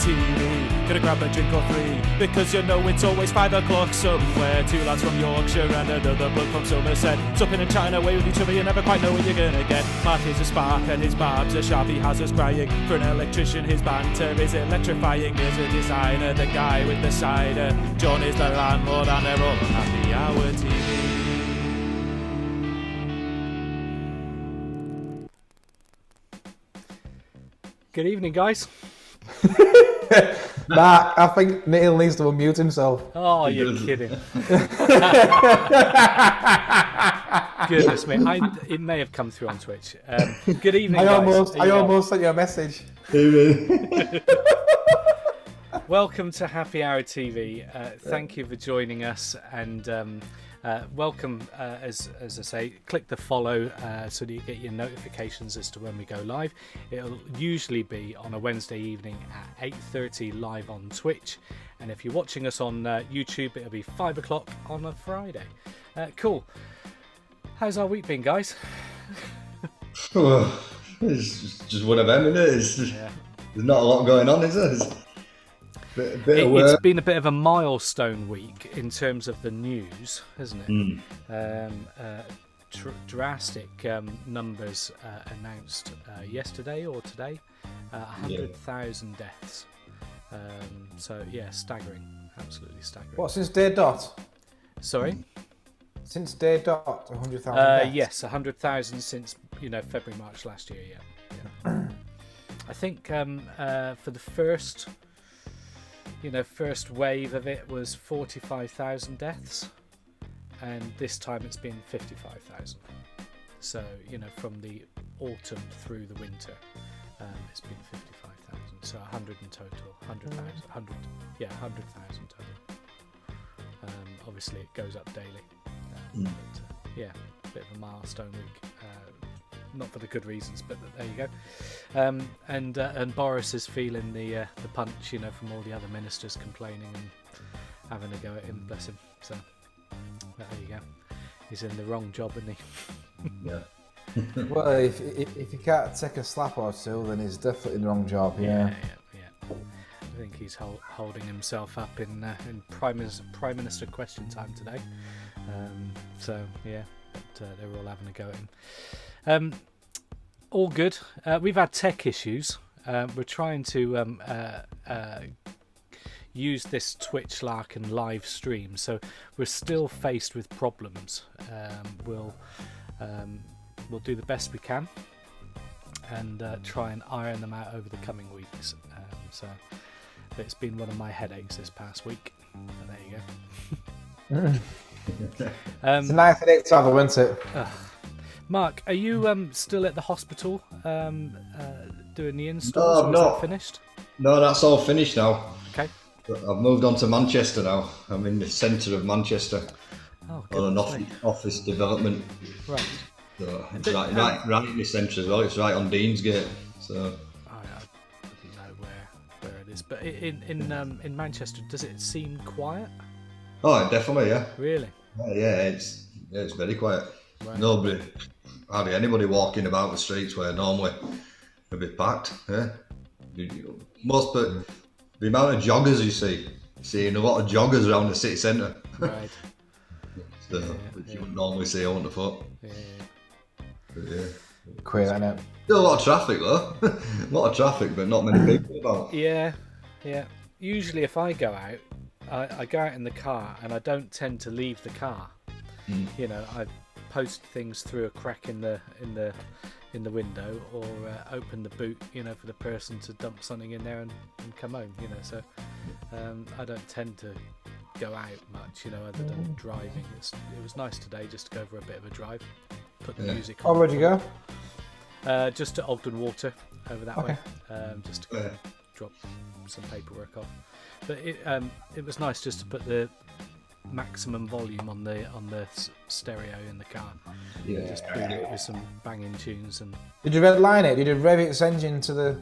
TV. Gonna grab a drink or three, because you know it's always 5 o'clock somewhere. Two lads from Yorkshire and another bloke from Somerset, supping and chatting away with each other, you never quite know what you're gonna get. Mark is a spark and his barbs are sharp, he has us crying. For an electrician his banter is electrifying. There's a designer, the guy with the cider. John is the landlord and they're all on Happy Hour TV. Good evening, guys. Nah, I think Neil needs to unmute himself. Oh, you're kidding. Goodness me, it may have come through on Twitch. Good evening, guys. I almost sent you a message. Welcome to Happy Hour TV. Thank you for joining us, and welcome, as I say, click the follow so that you get your notifications as to when we go live. It'll usually be on a Wednesday evening at 8:30 live on Twitch, and if you're watching us on YouTube, it'll be 5 o'clock on a Friday. Cool. How's our week been, guys? It's just one of them, isn't it? There's not a lot going on, is there? It's been a bit of a milestone week in terms of the news, hasn't it? Drastic numbers announced yesterday or today. 100,000 deaths. So yeah, staggering, absolutely staggering. What, since day dot? Sorry? Since day dot, 100,000 deaths? Yes, 100,000 since February, March last year. Yeah. I think for the first wave of it was 45,000 deaths, and this time it's been 55,000. So from the autumn through the winter, it's been 55,000. So 100 in total, 100,000 total. Obviously it goes up daily, but yeah, a bit of a milestone week. Not for the good reasons, but there you go. And Boris is feeling the punch, from all the other ministers complaining and having a go at him. Bless him. So there you go. He's in the wrong job, isn't he? Yeah. Well, if you can't take a slap or two, then he's definitely in the wrong job. Yeah. I think he's holding himself up in Prime Minister question time today. So yeah, but they're all having a go at him. All good. We've had tech issues. We're trying to use this Twitch Larkin live stream, so we're still faced with problems. We'll do the best we can and try and iron them out over the coming weeks. But it's been one of my headaches this past week. So there you go. It's a nice headache to have, isn't it? Mark, are you still at the hospital doing the installs? Or is that finished? No, that's all finished now. Okay. I've moved on to Manchester now. I'm in the centre of Manchester on an office development. Right. So it's right in the centre as well. It's right on Deansgate. So I don't know where it is, but in Manchester, does it seem quiet? Oh, definitely, yeah. Really? Yeah, it's very quiet. Right. Hardly anybody walking about the streets where normally would be packed. Yeah, the amount of joggers you seeing a lot of joggers around the city centre. Right. So, which you wouldn't normally see on the foot. Yeah. But yeah. Queer, isn't it? Still a lot of traffic though. A lot of traffic, but not many people about. Yeah. Usually, if I go out, I go out in the car, and I don't tend to leave the car. I post things through a crack in the window, or open the boot, for the person to dump something in there and come home. So I don't tend to go out much, other than driving. It was nice today just to go for a bit of a drive, put the music on. Oh, where'd you go? Just to Ogden Water, over that way, just to drop some paperwork off. But it was nice just to put the maximum volume on the stereo in the car. Just boot it with some banging tunes. And did you redline it? Did you rev its engine to the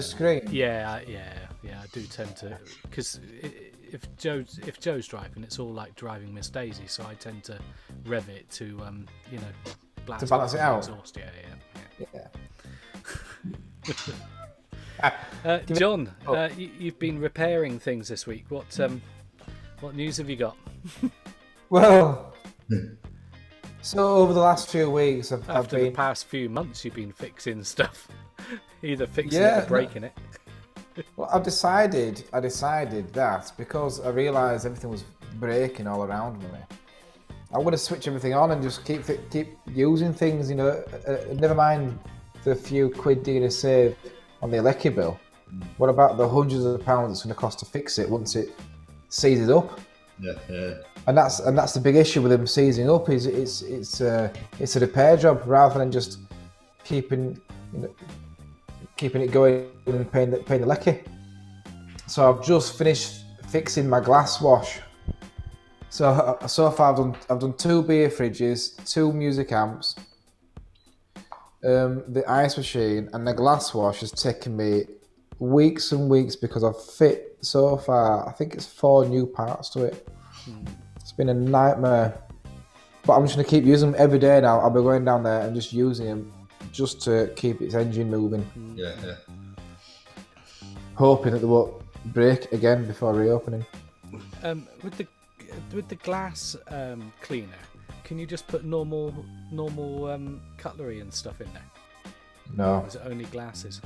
screen? Yeah. I do tend to, because if Joe's driving, it's all like driving Miss Daisy. So I tend to rev it to blast to balance it out. Exhaust. Yeah. John, you've been repairing things this week. What news have you got? Well, so over the last few weeks, After the past few months, you've been fixing stuff, either fixing it or breaking it. Well, I decided that because I realised everything was breaking all around me, I want to switch everything on and just keep using things. Never mind the few quid you're going to save on the electric bill. What about the hundreds of pounds it's going to cost to fix it once it seizes up? Yeah. And that's the big issue with them seizing up is it's a repair job rather than just keeping it going and paying the lecky. So I've just finished fixing my glass wash. So far I've done 2 beer fridges, 2 music amps, the ice machine, and the glass wash has taken me weeks and weeks because I've fit so far. I think it's 4 new parts to it. It's been a nightmare, but I'm just gonna keep using them every day now. I'll be going down there and just using them just to keep its engine moving. Yeah. Hoping that they won't break again before reopening. With the glass cleaner, can you just put normal cutlery and stuff in there? No. Or is it only glasses?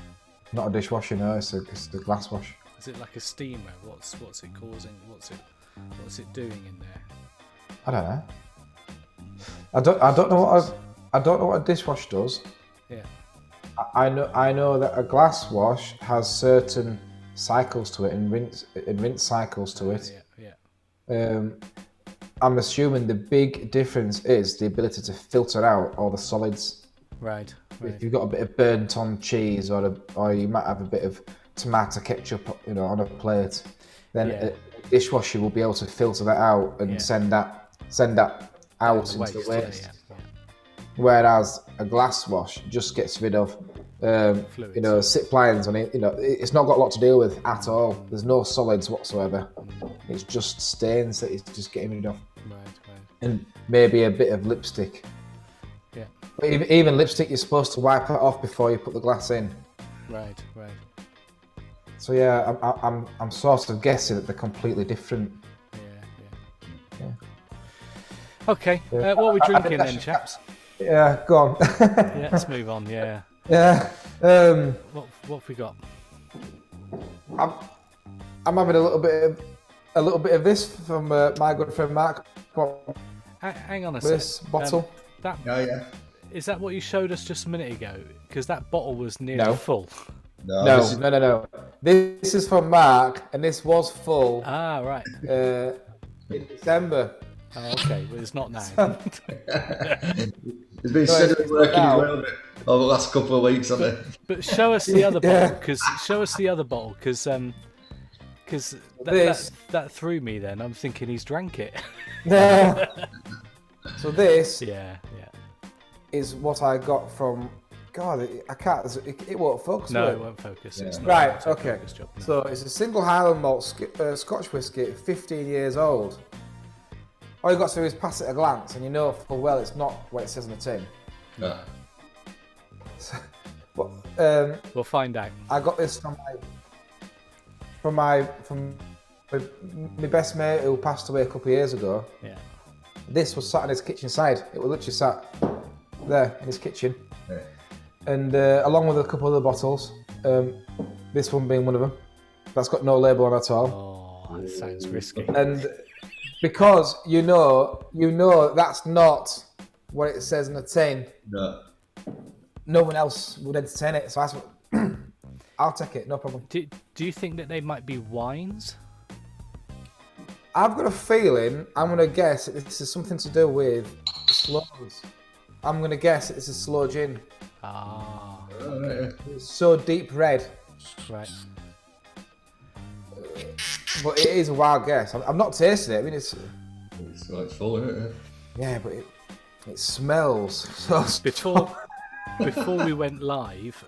Not a dishwasher, no. It's the glass wash. Is it like a steamer? What's it causing? What's it doing in there? I don't know. I don't know what a dishwash does. Yeah. I know that a glass wash has certain cycles to it and rinse cycles to it. Yeah. I'm assuming the big difference is the ability to filter out all the solids. Right. If you've got a bit of burnt on cheese or you might have a bit of tomato ketchup, on a plate, then a dishwasher will be able to filter that out and send that out into the waste. Yeah. Whereas a glass wash just gets rid of SIP lines on it. It's not got a lot to deal with at all. There's no solids whatsoever. It's just stains that it's just getting rid of. Right. And maybe a bit of lipstick. Yeah. But even lipstick, you're supposed to wipe it off before you put the glass in. Right. So yeah, I'm sort of guessing that they're completely different. Yeah. Okay. What are we drinking then, chaps? Yeah, go on. Yeah, let's move on. Yeah. Yeah. What have we got? I'm having a little bit of this from my good friend Mark. Hang on a sec. This bottle. Yeah. Is that what you showed us just a minute ago? Because that bottle was nearly full. No. This is from Mark, and this was full. Ah, right. In December. Oh, okay. Well, it's not now. It's been steadily working his way on it over the last couple of weeks, hasn't it? But show us the other bottle, because that threw me. Then I'm thinking he's drank it. So this is what I got from. God, I can't. It won't focus. No, it won't focus. It's not right. Okay. job, no. So it's a single Highland malt Scotch whisky, 15 years old. All you got to do is pass it a glance, and you know full well it's not what it says on the tin. No. We'll find out. I got this from my best mate who passed away a couple of years ago. Yeah. This was sat on his kitchen side. It was literally sat there in his kitchen. Yeah. And along with a couple of other bottles, this one being one of them. That's got no label on at all. Oh, that sounds risky. And because you know that's not what it says in the tin. No one else would entertain it. So I'll take it, no problem. Do you think that they might be wines? I've got a feeling, I'm going to guess that this is something to do with slows. I'm going to guess that this is slow gin. Ah. It's so deep red. Right. But it is a wild guess. I'm not tasting it. I mean, it's like full, isn't it? Yeah, but it smells so strong. Before we went live,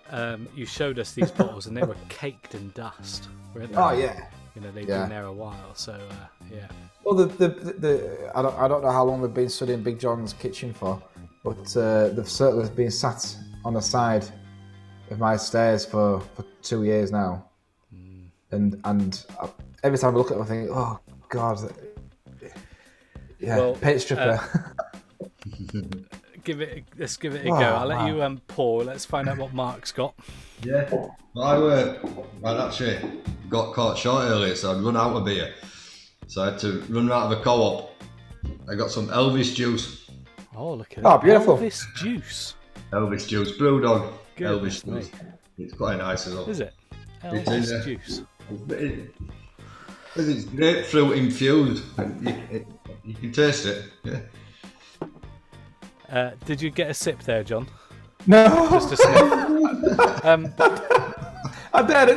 you showed us these bottles and they were caked in dust. Weren't they? Oh yeah. They've been there a while, so yeah. Well, I don't know how long they've been studying Big John's kitchen for, but they've certainly been sat on the side of my stairs for 2 years now, and every time I look at them, I think, oh God, yeah, Well, paint stripper. Let's give it a go. I'll let you pour. Let's find out what Mark's got. Yeah. I'd actually got caught short earlier, so I'd run out of beer. So I had to run out of a co-op. I got some Elvis juice. Oh, look at Oh, that. beautiful. Elvis juice. Elvis juice, Brewdog. Goodness Elvis juice. me. It's quite nice as well. Is it? It Elvis is, yeah. juice. It's grapefruit infused. You can taste it. Yeah. Did you get a sip there, John? No, Just a sniff. I dared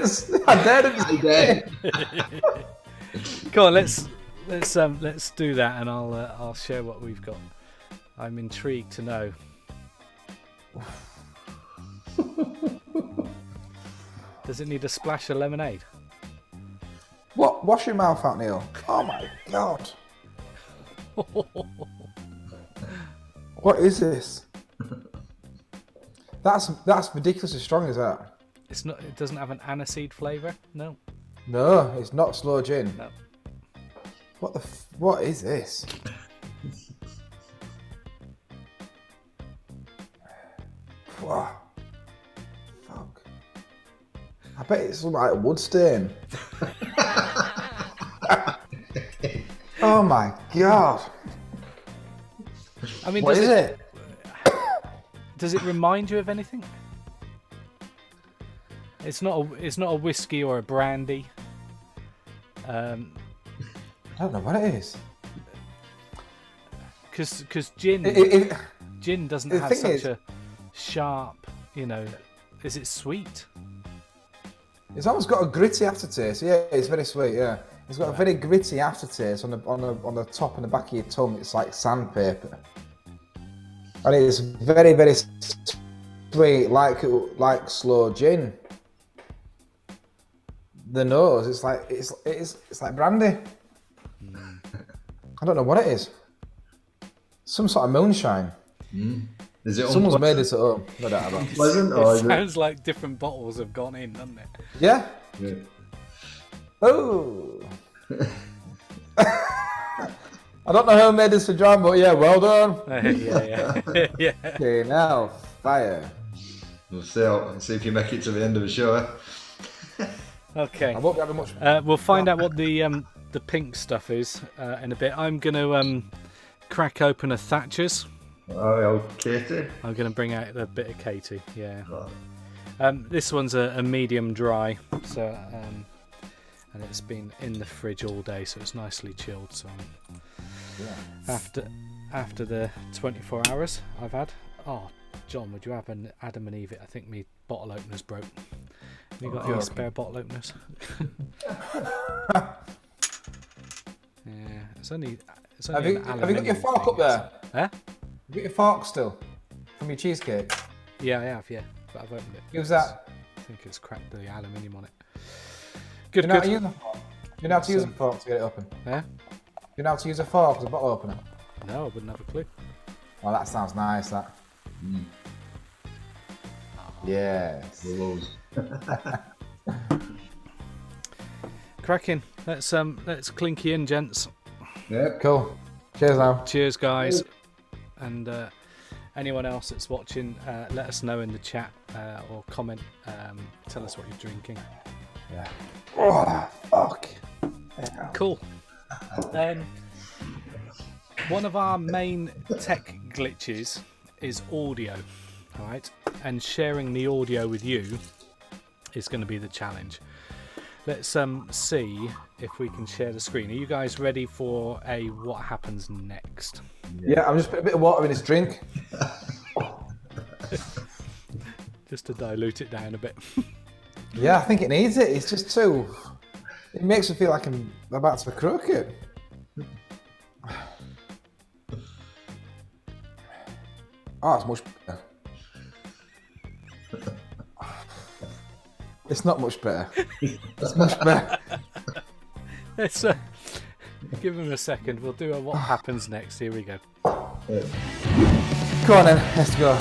it. Come on, let's do that, and I'll share what we've got. I'm intrigued to know. Does it need a splash of lemonade? What? Wash your mouth out, Neil. Oh my God. What is this? That's ridiculously strong, is that? It's not. It doesn't have an aniseed flavour. No. No, it's not slow gin. No. What is this? Wow. Fuck. I bet it's something like a wood stain. Oh my God. I mean, What is it? Does it remind you of anything? It's not a whiskey or a brandy. I don't know what it is. Because gin gin doesn't the have thing such is- a sharp, is it sweet? It's almost got a gritty aftertaste. Yeah, it's very sweet. Yeah, it's got a very gritty aftertaste on the top and the back of your tongue. It's like sandpaper, and it's very very sweet, like slow gin. The nose, it's like brandy. I don't know what it is. Some sort of moonshine. Is it Someone's made unpleasant? this at home. No doubt about it. Pleasant, or It is it? sounds like different bottles have gone in, doesn't it? Yeah. Yeah. Oh. I don't know who made this for John, but yeah, well done. Yeah. Yeah. Okay, now fire. We'll see if you make it to the end of the show. Eh? Okay. I won't be having much. We'll find out what the pink stuff is in a bit. I'm gonna crack open a Thatcher's. Oh, Katie. I'm gonna bring out a bit of Katie. Yeah. Right. This one's a medium dry, so and it's been in the fridge all day, so it's nicely chilled. So after the 24 hours I've had. Oh, John, would you have an Adam and Eve it? I think me bottle opener's broke. Have you got any spare bottle openers? Yeah, it's only Have you got your fork up there? Huh? You got your fork still from your cheesecake? Yeah, I have. Yeah, but I've opened it. Use that. I think it's cracked the aluminium on it. You Good, know how to good. use a fork. You know how to use a fork to get it open. Yeah? You know how to use a fork as a bottle opener. No, I wouldn't have a clue. Oh, that sounds nice. That. Yes. Loads. Cracking. Let's clinky in, gents. Yeah. Cool. Cheers now. Cheers, guys. And anyone else that's watching, let us know in the chat or comment. Tell us what you're drinking. Yeah. Oh, fuck. Cool. One of our main tech glitches is audio, all right? And sharing the audio with you is going to be the challenge. Let's see if we can share the screen. Are you guys ready for a what happens next? Yeah, I'm just putting a bit of water in this drink. Just to dilute it down a bit. Yeah, I think it needs it. It's just too. It makes me feel like I'm about to croak it. Oh, it's much better. It's not much better. It's much better. Let's give him a second. We'll do a what happens next. Here we go. Come on then, let's go.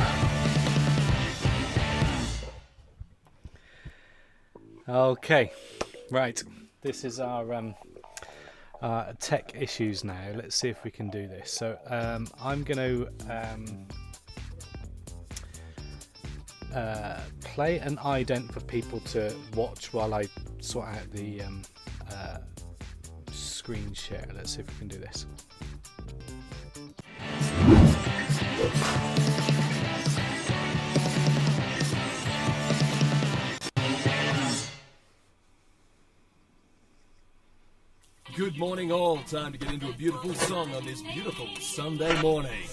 Okay, right. This is our tech issues now. Let's see if we can do this. So I'm going to play an ident for people to watch while I sort out the screen share. Let's see if we can do this. Good morning all, time to get into a beautiful song on this beautiful Sunday morning.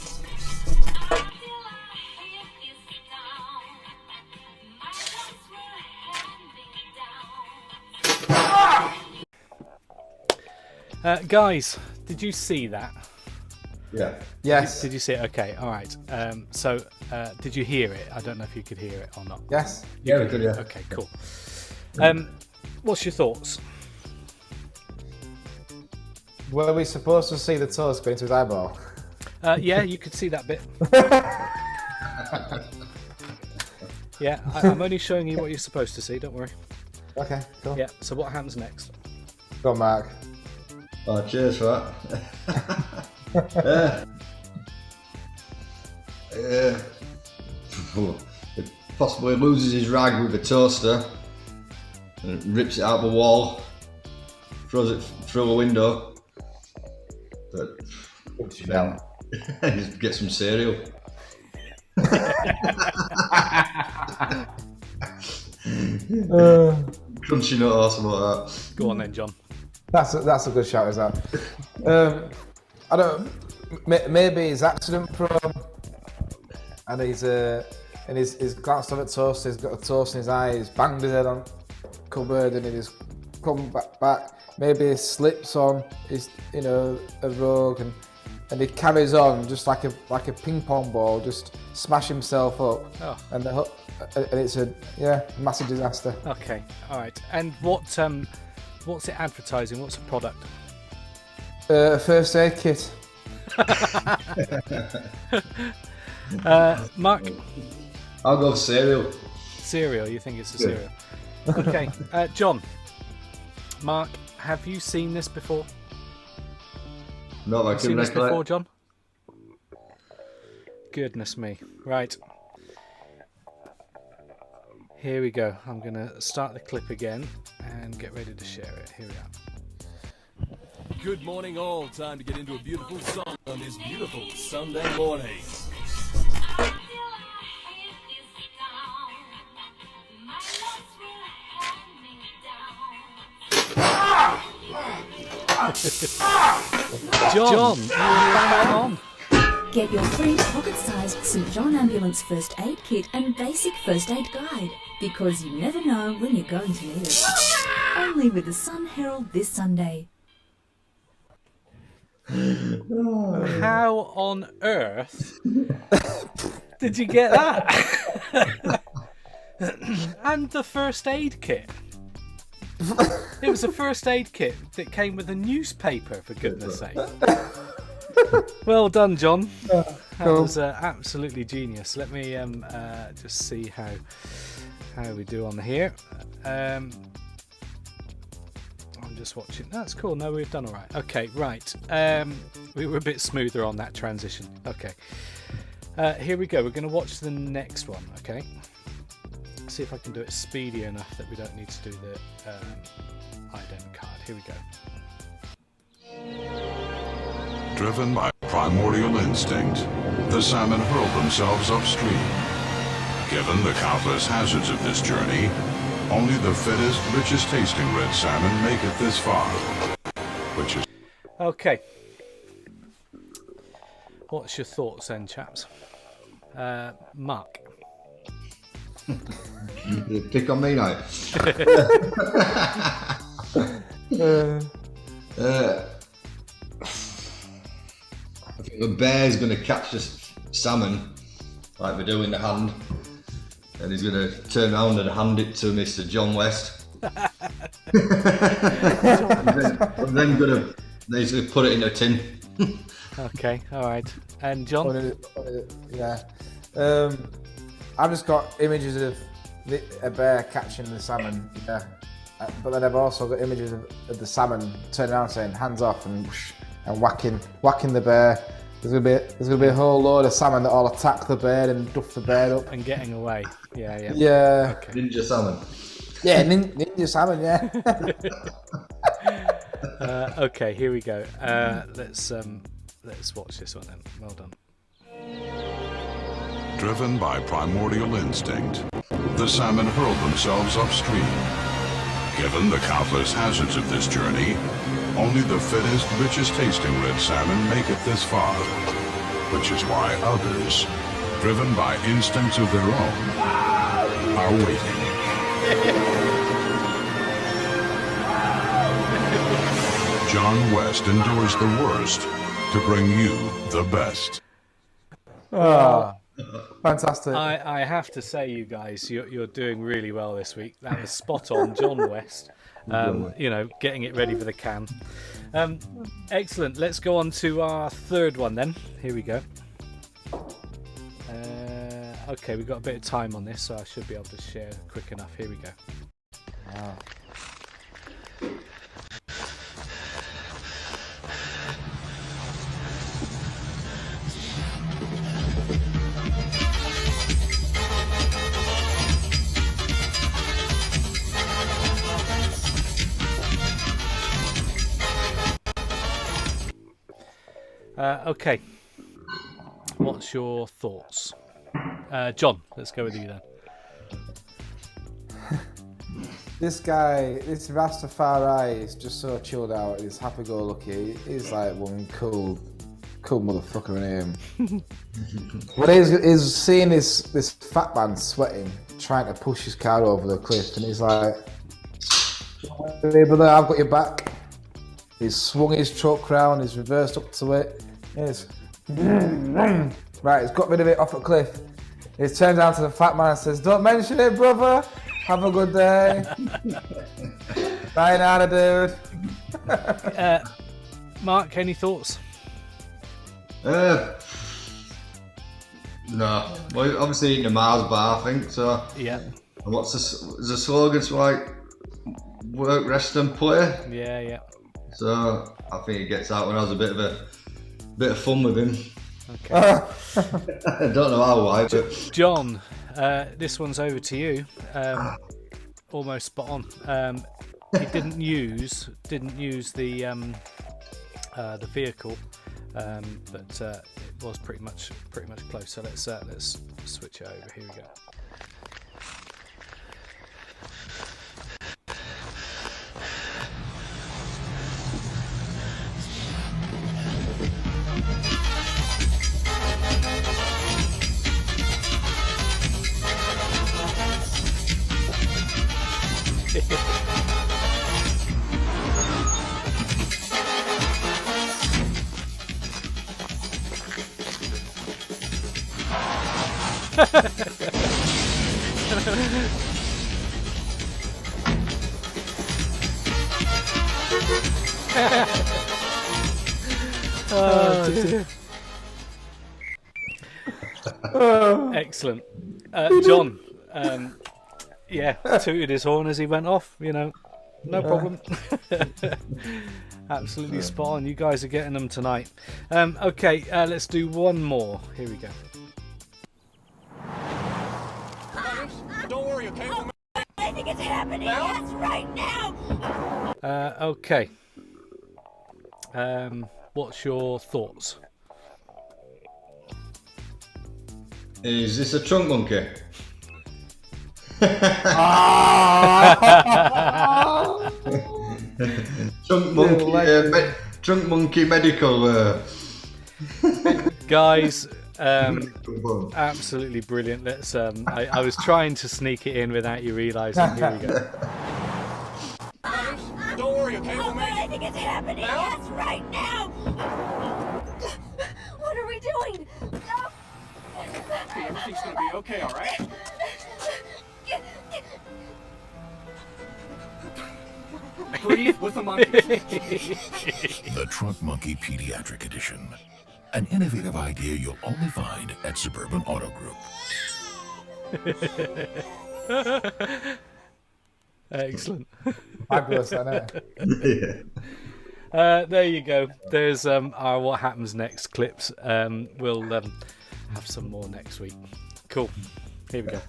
Guys, did you see that? Yeah. Yes. Did you see it? Okay, all right. So, did you hear it? I don't know if you could hear it or not. Yes. Yeah, we could, yeah. Okay, cool. What's your thoughts? Were we supposed to see the toast go into his eyeball? Yeah, you could see that bit. Yeah, I'm only showing you what you're supposed to see, don't worry. Okay, cool. Yeah, so what happens next? Go on, Mark. Oh, cheers for that. It possibly loses his rag with a toaster and rips it out the wall, throws it through a window. But then just get some cereal. Crunchy nut or something like that. Go on then, John. That's a good shout, is that? I don't. Maybe he's accident prone, and he's glanced on at toast. He's got a toast in his eye. He's banged his head on cupboard, and he's come back. Maybe he slips on his, a rug, and he carries on just like a ping pong ball, just smash himself up, and it's a massive disaster. Okay, all right. And what's it advertising? What's the product? First aid kit. Mark? I'll go with cereal. Cereal, you think it's a cereal? Okay, John. Mark, have you seen this before? Not like Seen this before, John? Goodness me. Right. Here we go. I'm going to start the clip again and get ready to share it. Here we are. Good morning all, time to get into a beautiful song on this beautiful Sunday morning. John, bang on. Get your free pocket-sized St. John Ambulance First Aid Kit and basic first aid guide, because you never know when you're going to need it. Only with the Sun Herald this Sunday. How on earth did you get that? And the first aid kit. It was a first aid kit that came with a newspaper, for goodness sake. Well done, John. That was absolutely genius. Let me just see how we do on here. I'm just watching. That's cool. No, we've done all right. Okay, right. We were a bit smoother on that transition. Okay. Here we go. We're going to watch the next one. Okay. See if I can do it speedy enough that we don't need to do the ident card. Here we go. Driven by primordial instinct, the salmon hurl themselves upstream. Given the countless hazards of this journey, only the fittest, richest tasting red salmon make it this far. Which is Okay. What's your thoughts then, chaps? Mark. You pick on me now. I think the bear's going to catch this salmon like we do in the hand, and he's going to turn around and hand it to Mr. John West. and then he's going to put it in a tin. Okay, all right. And John? Yeah. I've just got images of a bear catching the salmon. Yeah. but then I've also got images of the salmon turning around saying hands off and whoosh, and whacking the bear. There's gonna be a whole load of salmon that all attack the bear and duff the bear up And getting away. Yeah. Yeah. Okay. Ninja salmon. Yeah, ninja salmon. Yeah. Okay, here we go. Let's watch this one then. Well done. Driven by primordial instinct, the salmon hurl themselves upstream. Given the countless hazards of this journey, only the fittest, richest tasting red salmon make it this far. Which is why others, driven by instincts of their own, are waiting. John West endures the worst to bring you the best. Oh, fantastic. I have to say, you guys, you're doing really well this week. That was spot on, John West. Getting it ready for the can. Excellent. Let's go on to our third one then. Here we go. Okay, we've got a bit of time on this, so I should be able to share quick enough. Here we go. Wow. Okay. What's your thoughts? John, let's go with you then. This guy, this Rastafari is just so chilled out. He's happy-go-lucky. He's like one cool motherfucker in him. But he's seeing this fat man sweating, trying to push his car over the cliff, and he's like, "Hey, brother, I've got your back." He's swung his truck round, he's reversed up to it. Right, he's got rid of it off a cliff. He turns down to the fat man and says, "Don't mention it, brother. Have a good day." Sayonara, dude. Mark, any thoughts? No. Well, obviously eating a Mars bar, I think, so. Yeah. And what's the slogan? So like, work, rest and play. Yeah. So I think he gets out when I was a bit of fun with him. Okay. I don't know how why, but John, this one's over to you. Almost spot on. He didn't use the vehicle, but it was pretty much close. So let's switch it over. Here we go. Dear. Excellent. John, tooted his horn as he went off, no problem. Absolutely spot on. You guys are getting them tonight. Okay, let's do one more. Here we go. Don't worry, okay? I think it's happening. Yes, right now. Okay. What's your thoughts? is this a trunk monkey? Trunk monkey medical. Guys, absolutely brilliant. Let's. I was trying to sneak it in without you realising. Here we go. Don't worry, okay? I think it's happening. Now? Yes, right now. What are we doing? No. Okay, everything's gonna be okay, all right? Breathe with the monkey. The Trunk Monkey Pediatric Edition. An innovative idea you'll only find at Suburban Auto Group. Excellent. Fabulous, I know. Yeah. There you go. There's our What Happens Next clips. We'll have some more next week. Cool. Here we go.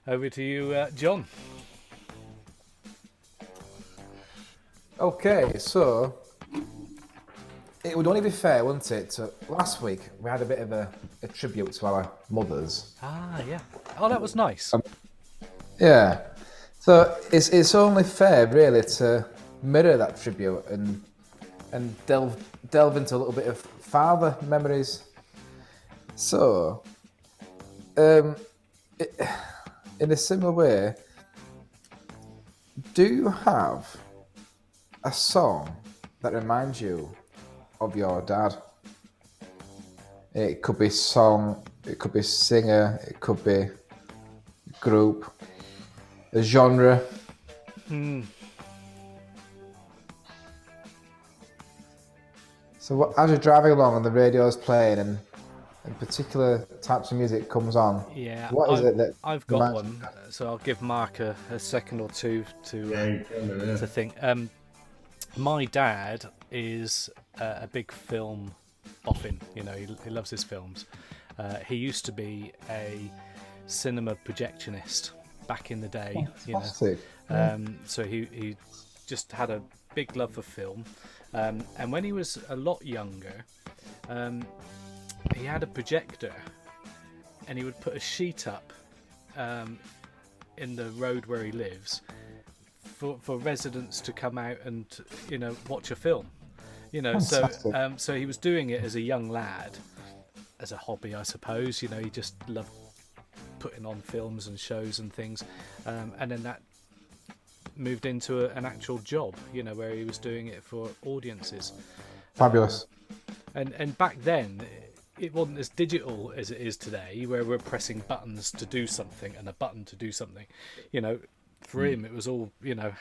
Over to you, John. Okay, so it would only be fair, wouldn't it? So last week we had a bit of a tribute to our mothers. Ah, yeah. Oh, that was nice. Yeah. So it's only fair, really, to mirror that tribute and delve into a little bit of father memories. So, in a similar way, do you have a song that reminds you of your dad? It could be song, it could be singer, it could be group, a genre. So as you're driving along and the radio's playing and particular types of music comes on, Yeah, what is it that I've got reminds one, so I'll give Mark a second or two to think. My dad is a big film boffin. You know, he loves his films. He used to be a cinema projectionist back in the day. Fantastic. So he just had a big love for film. And when he was a lot younger, he had a projector, and he would put a sheet up in the road where he lives for residents to come out and watch a film. So he was doing it as a young lad, as a hobby, I suppose. He just loved putting on films and shows and things, and then that moved into an actual job, where he was doing it for audiences. Fabulous. And back then, it wasn't as digital as it is today, where we're pressing buttons to do something and a button to do something. For him, it was all,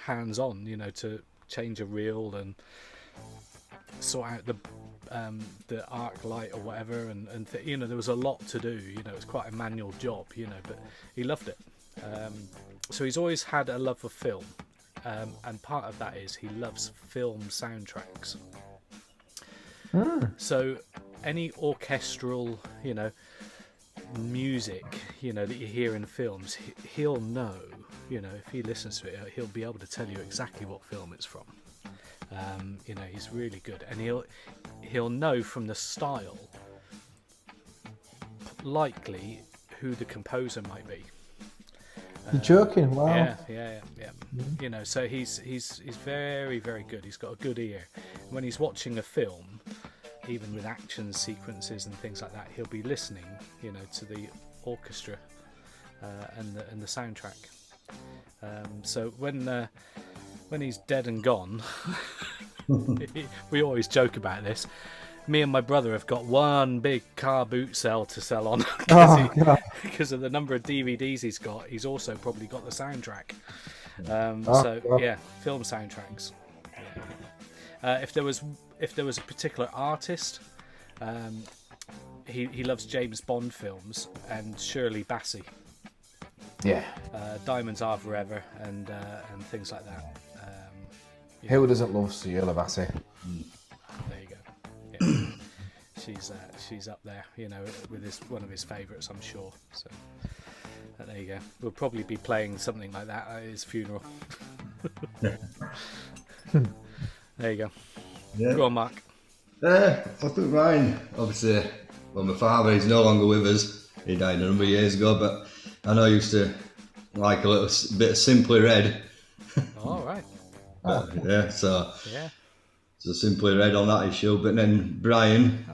hands-on, to change a reel and sort out the arc light or whatever. And there was a lot to do, it was quite a manual job, but he loved it. So he's always had a love for film. And part of that is he loves film soundtracks. So any orchestral, music, that you hear in films, he'll know, if he listens to it, he'll be able to tell you exactly what film it's from. He's really good, and he'll know from the style, likely, who the composer might be. You're joking? Wow. Yeah. So he's very, very good. He's got a good ear. When he's watching a film, even with action sequences and things like that, he'll be listening, to the orchestra and the soundtrack. So when he's dead and gone, we always joke about this. Me and my brother have got one big car boot sale to sell on because of the number of DVDs he's got. He's also probably got the soundtrack. Film soundtracks. If there was a particular artist, he loves James Bond films and Shirley Bassey. Yeah. Diamonds Are Forever and things like that. Who doesn't love Shirley Bassey? There you go. Yeah. She's up there, with one of his favourites, I'm sure. So there you go. We'll probably be playing something like that at his funeral. There you go. Yeah. Go on, Mark. I think mine, obviously, my father is no longer with us. He died a number of years ago, but I know I used to like a little bit of Simply Red. All right. So Simply Red on that issue, but then Brian.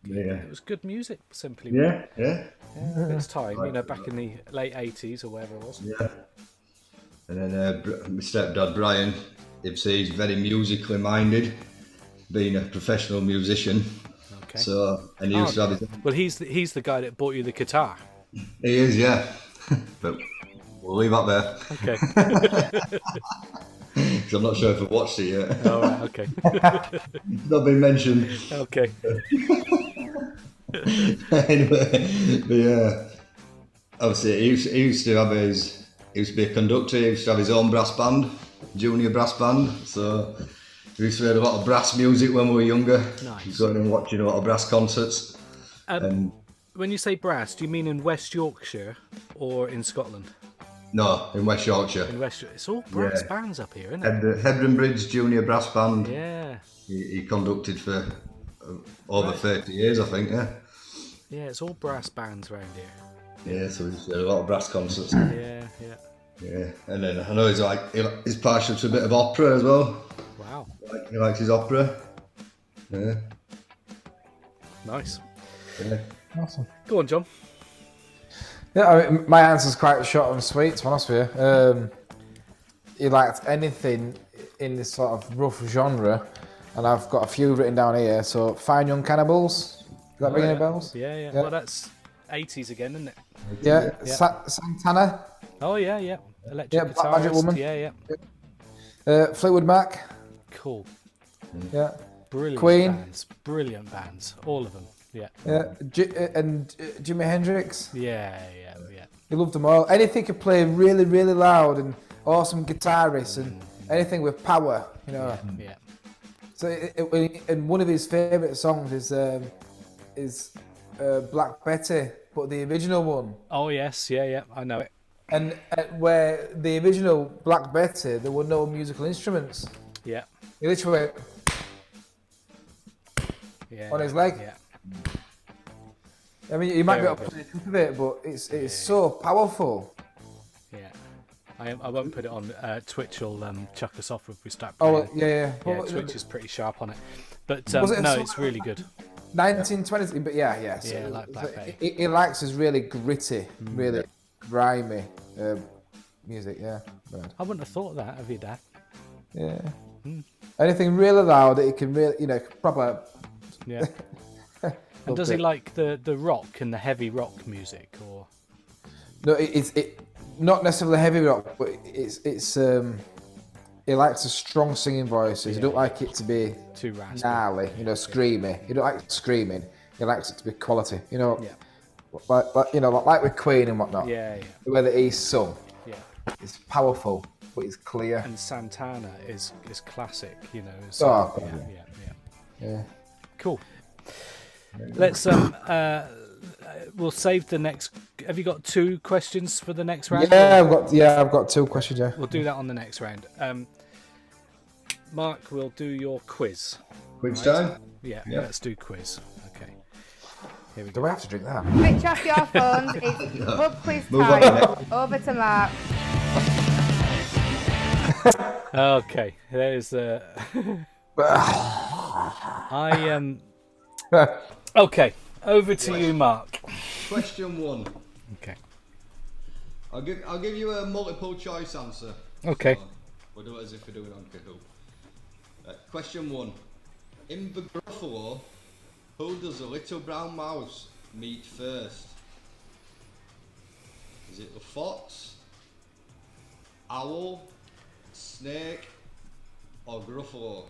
It was good music, Simply Red. Yeah. It's time, back in the late 80s or whatever it was. Yeah. And then my stepdad Brian, he's very musically minded, being a professional musician. Okay. So, and he used to have his... Well, he's the guy that bought you the guitar. He is, yeah. But we'll leave that there. Okay. Because I'm not sure if I've watched it yet. Oh, right, okay. It's not been mentioned. Okay. Anyway, but yeah, obviously he used to be a conductor. He used to have his own brass band, junior brass band. So we used to hear a lot of brass music when we were younger. Nice. Going and watching a lot of brass concerts. And When you say brass, do you mean in West Yorkshire or in Scotland? no, in West Yorkshire. In West Yorkshire. It's all brass bands up here, isn't it? Headland Bridge Junior Brass Band. Yeah. He conducted for over 30 years, I think. Yeah. Yeah, it's all brass bands around here. Yeah, so he's a lot of brass concerts. Yeah. Yeah, and then I know he's partial to a bit of opera as well. Wow. He likes his opera. Yeah. Nice. Yeah. Awesome. Go on, John. Yeah, I mean, my answer's quite short and sweet, to be honest with you. He liked anything in this sort of rough genre, and I've got a few written down here. So, Fine Young Cannibals. Does that ring any bells? Yeah. Well, that's 80s again, isn't it? Yeah. Santana. Oh, yeah. Electric Yeah, Black Magic Guitarist. Woman. Yeah. Fleetwood Mac. Cool. Yeah. Brilliant Queen. bands. Brilliant bands. All of them. Yeah. Yeah. And Jimi Hendrix. Yeah. He loved them all. Anything could play really, really loud and awesome guitarists and anything with power, you know. Yeah. So, and one of his favourite songs is Black Betty, but the original one. Oh, yes. Yeah. I know it. And where the original Black Betty, there were no musical instruments. Yeah. He literally went on his leg. Yeah. I mean, you might be Very able to play a of it, but it's so powerful. Yeah. I won't put it on. Twitch will chuck us off if we start Oh, playing. yeah. Yeah, Twitch is pretty sharp on it. But Was it a no, song it's really good. 1920s, but yeah. So, Yeah, like Black Betty. He likes his really gritty, really grimy music, yeah. But, I wouldn't have thought that of your dad. yeah. Anything really loud that he can really, proper... Yeah. And does he like the rock and the heavy rock music, or? No, it's not necessarily heavy rock, but it's he likes a strong singing voices. He don't like it to be too raspy, gnarly, screamy. He don't like screaming. He likes it to be quality, Yeah. like with Queen and whatnot. Yeah. The way that he's sung, Yeah. it's powerful, but it's clear. And Santana is classic, it's, Oh, yeah. Cool. Let's we'll save the next. Have you got 2 questions for the next round? Yeah, I've got 2 questions. Yeah, we'll do that on the next round. Mark will do your quiz. Quiz time? Yeah, let's do quiz. Okay. Here we go. Do I have to drink that? Switch off your phones. It's pub quiz time. Over to Mark. Okay, there's Okay, over to you, Mark. Question 1. Okay. I'll give you a multiple choice answer. Okay. So we'll do it as if we're doing on Kahoot. Question 1. In the Gruffalo, who does the little brown mouse meet first? Is it the fox, owl, snake, or Gruffalo?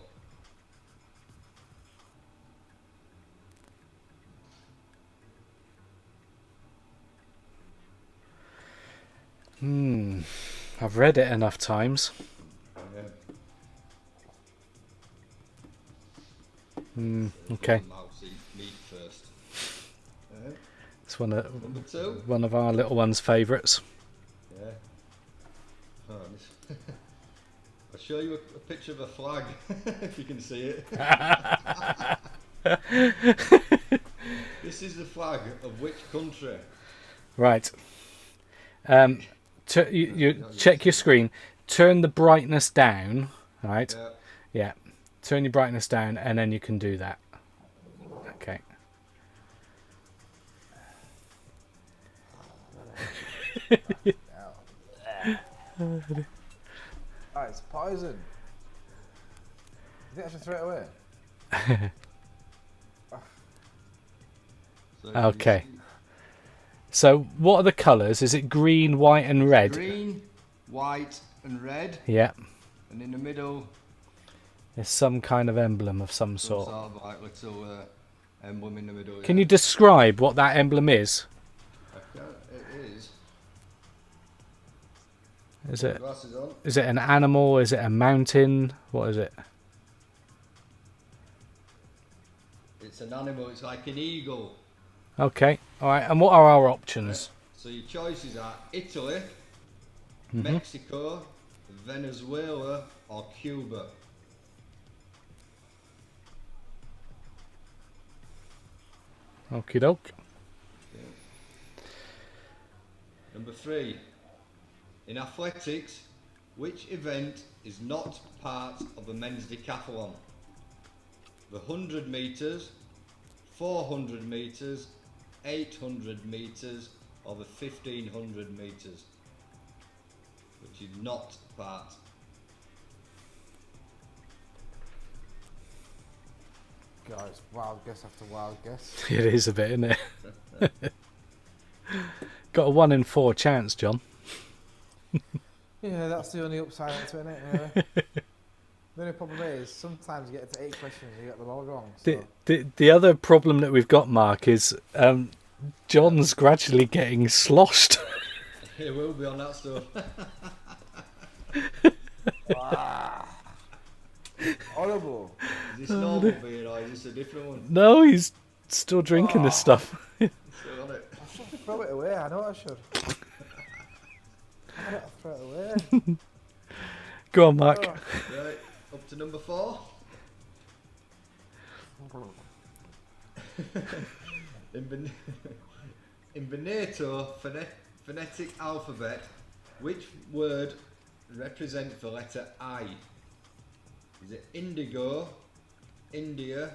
I've read it enough times. Okay. It's one of our little one's favourites. Yeah. I'll show you a picture of a flag if you can see it. This is the flag of which country? Right. You check your screen. Turn the brightness down. Right. Yeah. Turn your brightness down, and then you can do that. Okay. It's poison. You think I should throw it away? Okay. So, what are the colours? Is it green, white, and red? Green, white, and red. Yeah. And in the middle, there's some kind of emblem of some sort. Sort of like little emblem in the middle. Can you describe what that emblem is? It is. Is it? Glasses on. Is it an animal? Is it a mountain? What is it? It's an animal. It's like an eagle. Okay. All right. And what are our options? So your choices are Italy, Mexico, Venezuela, or Cuba. Okie doke. Number 3. In athletics, which event is not part of the men's decathlon? The 100 metres, 400 metres, 800 metres, or the 1500 metres, which is not part. Guys, wild guess after wild guess. It is a bit, isn't it? Got a 1 in 4 chance, John. Yeah, that's the only upside to it, isn't it? Really? The only problem is sometimes you get to 8 questions and you get them all wrong. So. The other problem that we've got, Mark, is John's gradually getting sloshed. It will be on that stuff. Horrible. Is this normal beer or is this a different one? No, he's still drinking this stuff. Still on it. I should throw it away. I know I should. I don't throw it away. Go on, Mark. Right, up to number 4. In the NATO phonetic alphabet, which word represents the letter I? Is it indigo, India,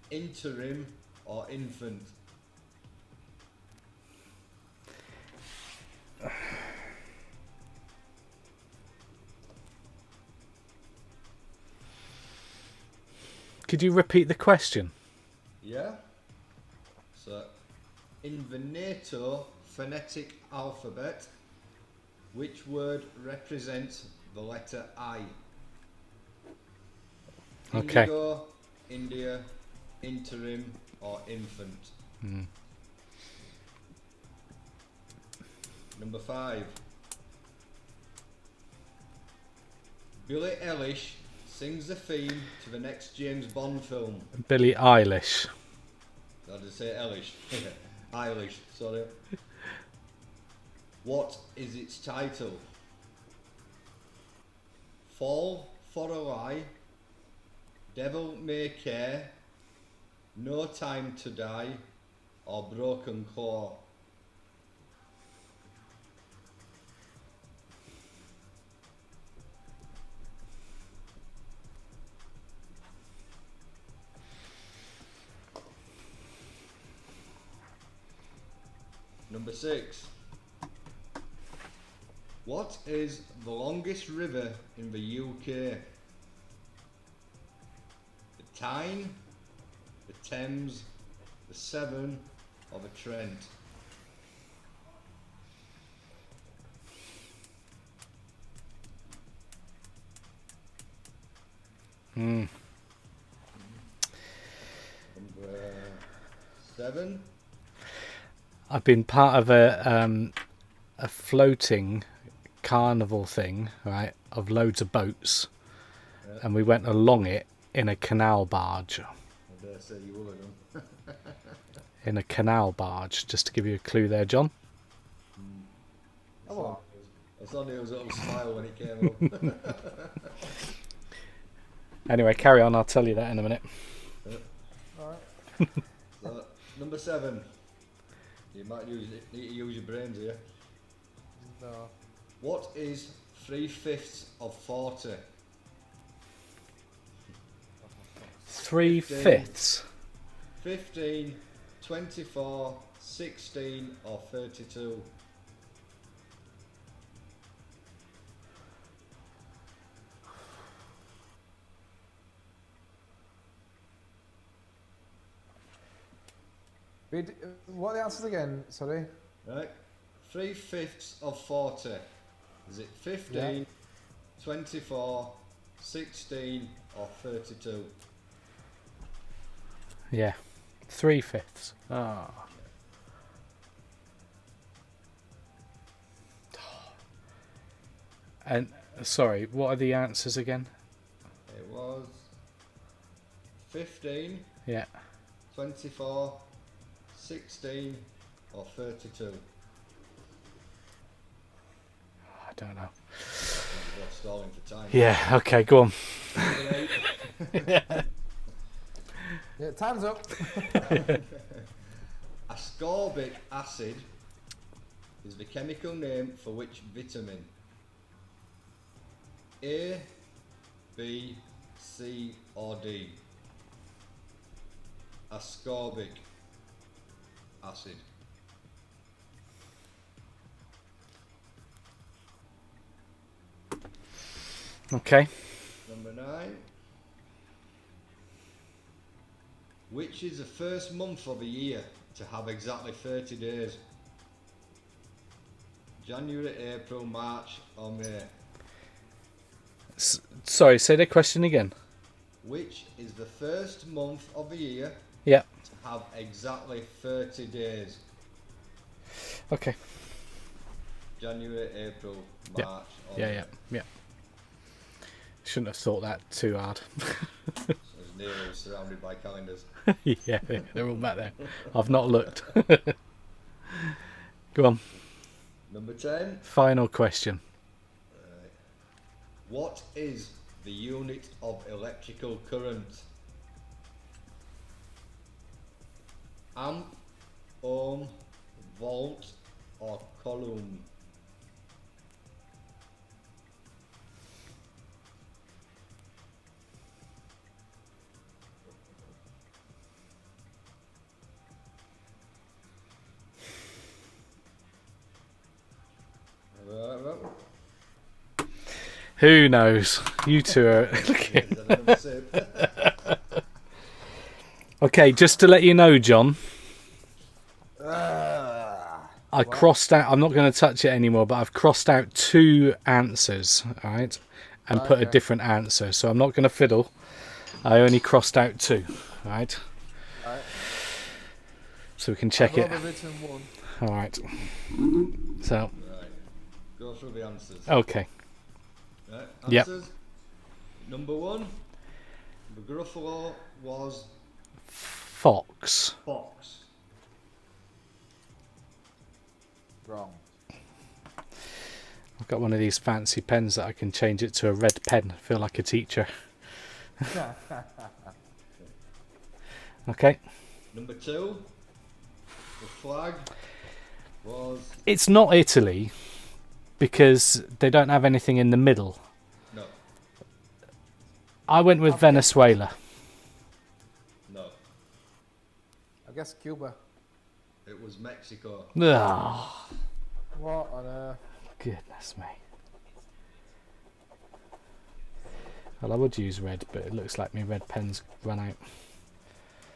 interim, or infant? Could you repeat the question? Yeah. So, in the NATO phonetic alphabet, which word represents the letter I? Okay. Indigo, India, interim, or infant? Number 5. Billie Eilish sings the theme to the next James Bond film. Billie Eilish. I did say Eilish. Eilish, sorry. What is its title? Fall for a Lie, Devil May Care, No Time to Die, or Broken Claw? Number 6. What is the longest river in the UK? The Tyne, the Thames, the Severn, or the Trent? Number 7. I've been part of a floating carnival thing, right, of loads of boats, and we went along it in a canal barge. I dare say you will have done. In a canal barge, just to give you a clue there, John. Oh, I saw there was a little smile when it came up. Anyway, carry on, I'll tell you that in a minute. alright. So, number 7. You might need to use your brains here. No. What is 3/5 of 40? 3/5. 15, 24, 16, or 32? What are the answers again? Sorry. Right. 3/5 of 40. Is it 15, 24, 16, or 32? Yeah, 3/5. Ah. And sorry, what are the answers again? It was 15, Yeah. 24, 16, or 32. I don't know. We're stalling for time. Yeah. Okay. Go on. Yeah, time's up. Ascorbic acid is the chemical name for which vitamin? A, B, C, or D? Ascorbic acid. Okay. Number 9. Which is the first month of the year to have exactly 30 days? January, April, March, or May? Sorry, say the question again. Which is the first month of the year Yeah. to have exactly 30 days? Okay. January, April, Yeah. March, or Yeah, May? yeah, yeah. Shouldn't have thought that too hard. As nearly surrounded by calendars. Yeah, they're all back there. I've not looked. Go on. Number 10. Final question. What is the unit of electrical current? Amp, ohm, volt, or coulomb? Who knows? You two are looking. Okay, just to let you know, John, I crossed out. I'm not going to touch it anymore, but I've crossed out 2 answers, all right, and put a different answer. So I'm not going to fiddle. I only crossed out 2, all right. So we can check it. All right. So. Right. Go through the answers. Okay. Right. Yep. Answers. Number 1. The Gruffalo was Fox. fox. Wrong. I've got one of these fancy pens that I can change it to a red pen. I feel like a teacher. Okay. Number 2. The flag was It's not Italy because they don't have anything in the middle. no. I went with Venezuela. No. I guess Cuba. It was Mexico. Oh, What on earth? goodness me. Well, I would use red, but it looks like my red pen's run out.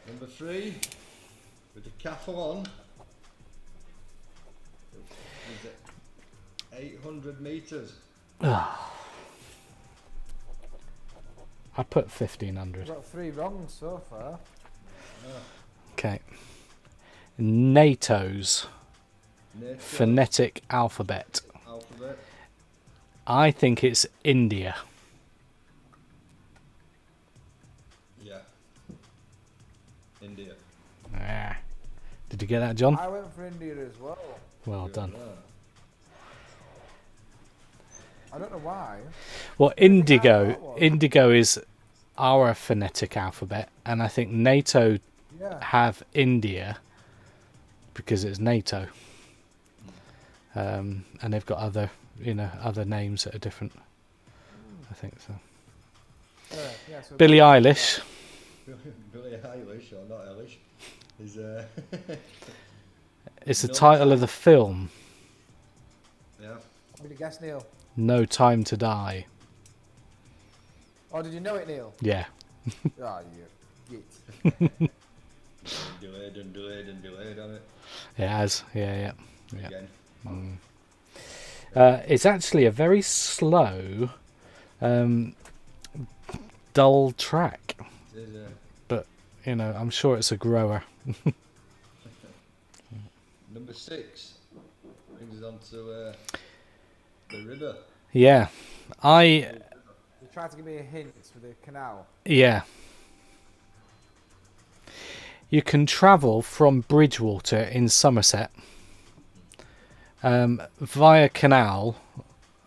Number 3. With the Decathlon. It was 800 meters. I put 1500. We've got 3 wrong so far. Okay. NATO's NATO phonetic alphabet. alphabet. I think it's India. Yeah. India. Ah. Did you get that, John? I went for India as well. Well done. I don't know why. Well, indigo is our phonetic alphabet, and I think NATO Yeah. have India because it's NATO, and they've got other names that are different. I think so. Yeah, so Billie Eilish. Billie Eilish, or not Eilish, is It's the title of the film. yeah. What did you guess, Neil? No Time to Die. Oh, did you know it, Neil? Yeah. Oh, you git. Delayed and delayed and delayed on it. It has. Yeah. Again. It's actually a very slow, dull track. It is, But I'm sure it's a grower. Number 6 brings us on to the river. Yeah, You tried to give me a hint with the canal. Yeah. You can travel from Bridgewater in Somerset via canal,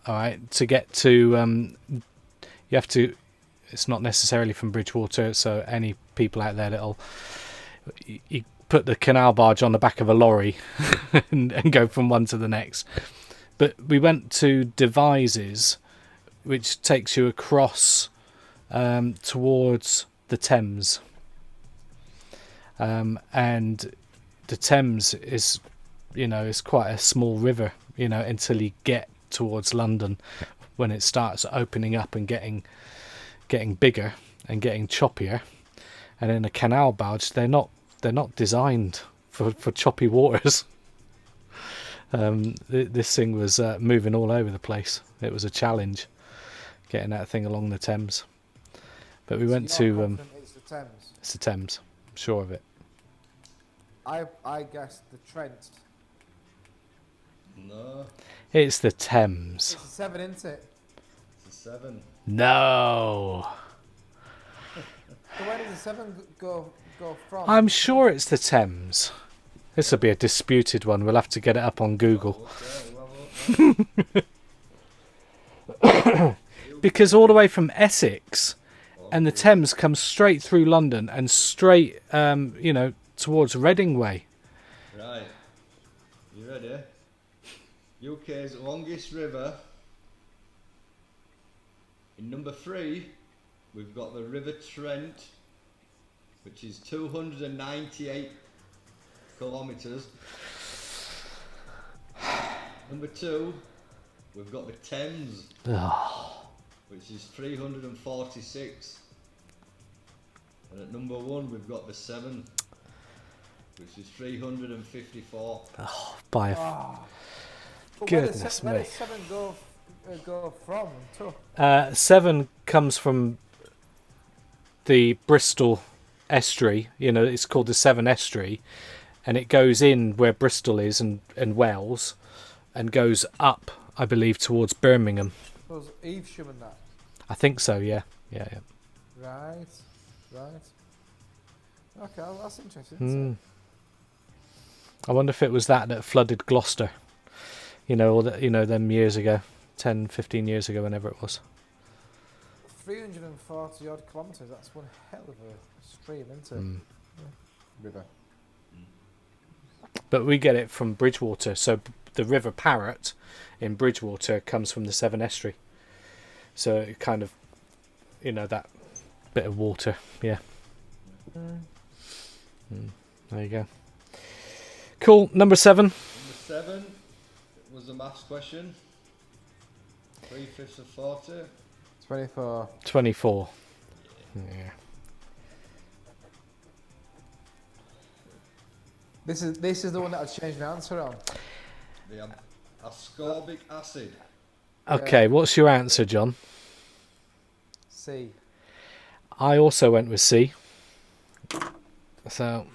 all right, to get to... you have to... It's not necessarily from Bridgewater, so any people out there that'll... You put the canal barge on the back of a lorry and go from one to the next. But we went to Devizes, which takes you across towards the Thames. And the Thames is, is quite a small river, until you get towards London, when it starts opening up and getting bigger and getting choppier. And in a canal barge, they're not designed for choppy waters. This thing was moving all over the place. It was a challenge getting that thing along the Thames. But we went to... It's the Thames. It's the Thames. I'm sure of it. I guessed the Trent. No. It's the Thames. It's a 7, isn't it? It's a 7. No. So where does the 7 go from? I'm sure it's the Thames. This will be a disputed one. We'll have to get it up on Google. Because all the way from Essex and the Thames comes straight through London and straight, towards Reading Way. Right. You ready? UK's longest river. In number 3, we've got the River Trent, which is 298 kilometres. Number 2, we've got the Thames, which is 346. And at number 1, we've got the Severn, which is 354. Oh, by goodness me. Where does 7 go from? To? 7 comes from the Bristol estuary. It's called the Severn Estuary, and it goes in where Bristol is and Wells, and goes up, I believe, towards Birmingham. Was Evesham and that? I think so. Yeah. Right. Okay, well, that's interesting. I wonder if it was that flooded Gloucester. Them years ago, 10, 15 years ago, whenever it was. 340 odd kilometres. That's one hell of a stream, isn't it? Yeah. River. But we get it from Bridgewater. So the River Parrot in Bridgewater comes from the Severn Estuary. So it kind of, that bit of water. Yeah. There you go. Cool. Number 7. Number 7 was a maths question. 3/5 of 40. 24. 24. Yeah. This is the one that I changed my answer on. The ascorbic acid. Okay, what's your answer, John? C. I also went with C. So,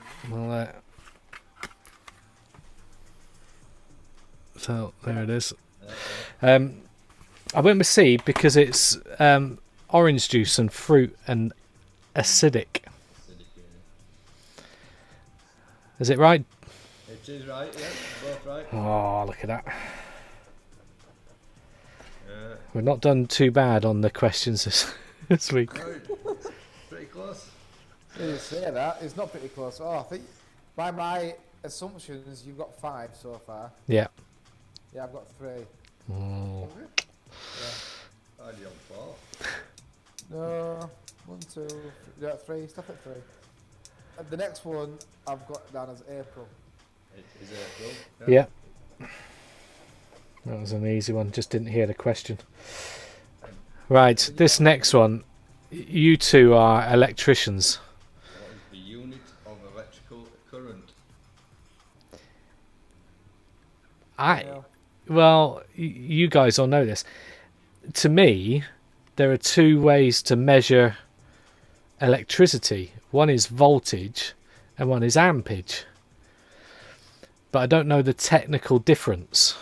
so there it is. I went with C because it's orange juice and fruit and acidic. Is it right? It is right, yeah, both right. Oh, look at that. We've not done too bad on the questions this week. Pretty close. You didn't say that. It's not pretty close. Oh, I think by my assumptions, you've got 5 so far. Yeah. Yeah, I've got 3. Oh. Yeah. I'd on 4. No, 1, 2, 3. Stop at 3. The next one I've got down as April. Is April? Yeah. That was an easy one. Just didn't hear the question. Right, this next one. You two are electricians. What is the unit of electrical current? Well, you guys all know this. To me, there are 2 ways to measure electricity. One is voltage and one is ampage. But I don't know the technical difference.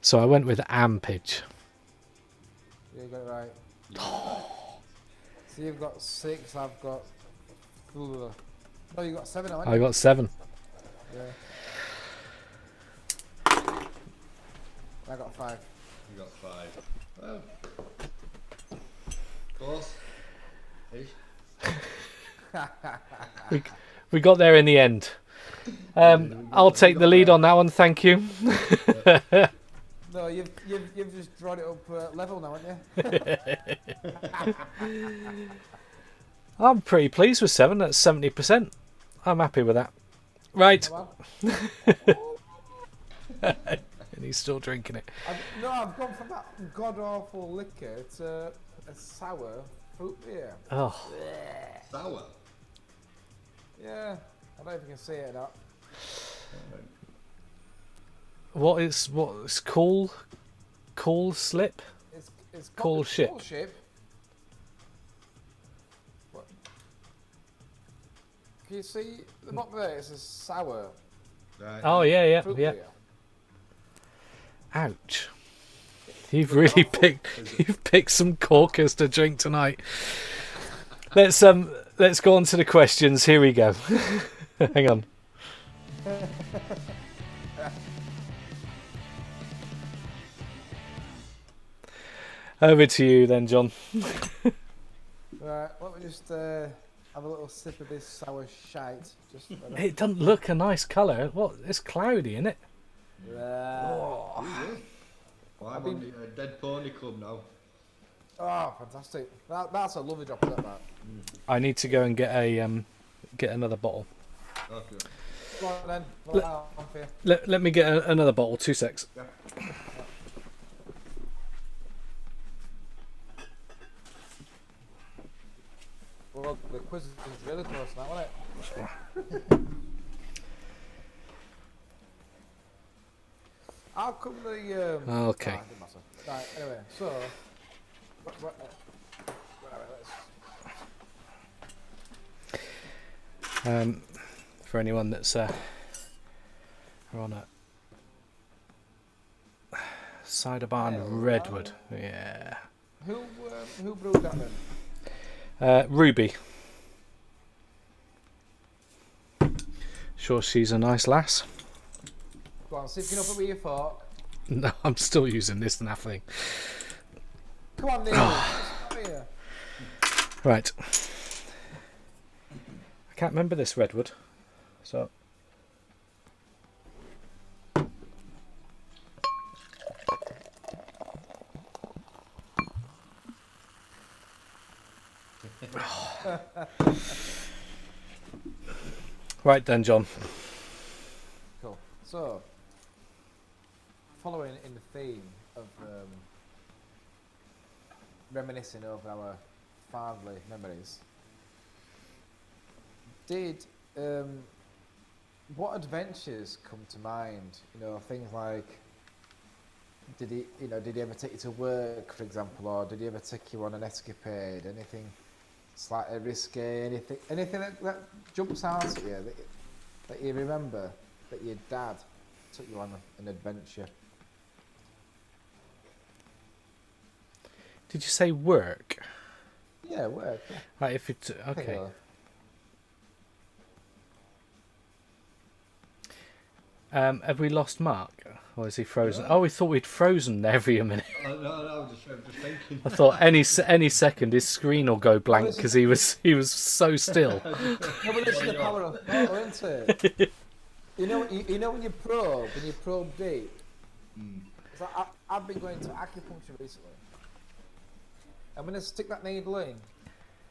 So I went with ampage. You got it right. So you've got 6, I've got... No, you got 7, haven't you? I got 7. Yeah. I got 5. You got 5. Well, close. We got there in the end. I'll take the lead on that one, thank you. No, you've just drawn it up level now, haven't you? I'm pretty pleased with 7. That's 70%. I'm happy with that. Right. And he's still drinking it. I've gone from that god awful liquor to a sour fruit beer. Oh. Sour? Yeah, I don't know if you can see it or not. What is cool slip? It's Cool ship. Cool ship. What? Can you see the bottom there? It's a sour. Right. Oh yeah. Beer. Ouch. You've really picked some corkers to drink tonight. Let's go on to the questions. Here we go. Hang on. Over to you then, John. Right, let me just have a little sip of this sour shite. It doesn't look a nice colour. What? It's cloudy, isn't it? Well, I'm on the Dead Pony Club now. Oh, fantastic! That's a lovely drop of that. I need to go and get another bottle. Okay. Go on then. Well, Let me get another bottle. 2 secs. Yeah. Well, the quiz is really close now, isn't it? How come the... Okay. Oh, it doesn't matter. Right, anyway, so... For anyone that's we're on a cider barn redwood. Yeah. Who brewed that then? Ruby. Sure, she's a nice lass. Go on, sip it up with your fork. No, I'm still using this naff thing. Come on, Neil. Come here. Right. I can't remember this redwood, so. Right then, John. Cool. So, following in the theme of reminiscing over our fondly memories, did what adventures come to mind? You know, things like did he ever take you to work, for example, or did he ever take you on an escapade? Anything slightly risque? Anything that jumps out at you that you remember that your dad took you on an adventure? Did you say work? Yeah, work. Yeah. Right, if it's okay. Have we lost Mark? Or is he frozen? Yeah. Oh, we thought we'd frozen there for a minute. No, I'm just thinking. I thought any second his screen will go blank because he was so still. No, but listen to the power of thought, isn't it? You know when you probe deep. So I've been going to acupuncture recently. I'm going to stick that needle in.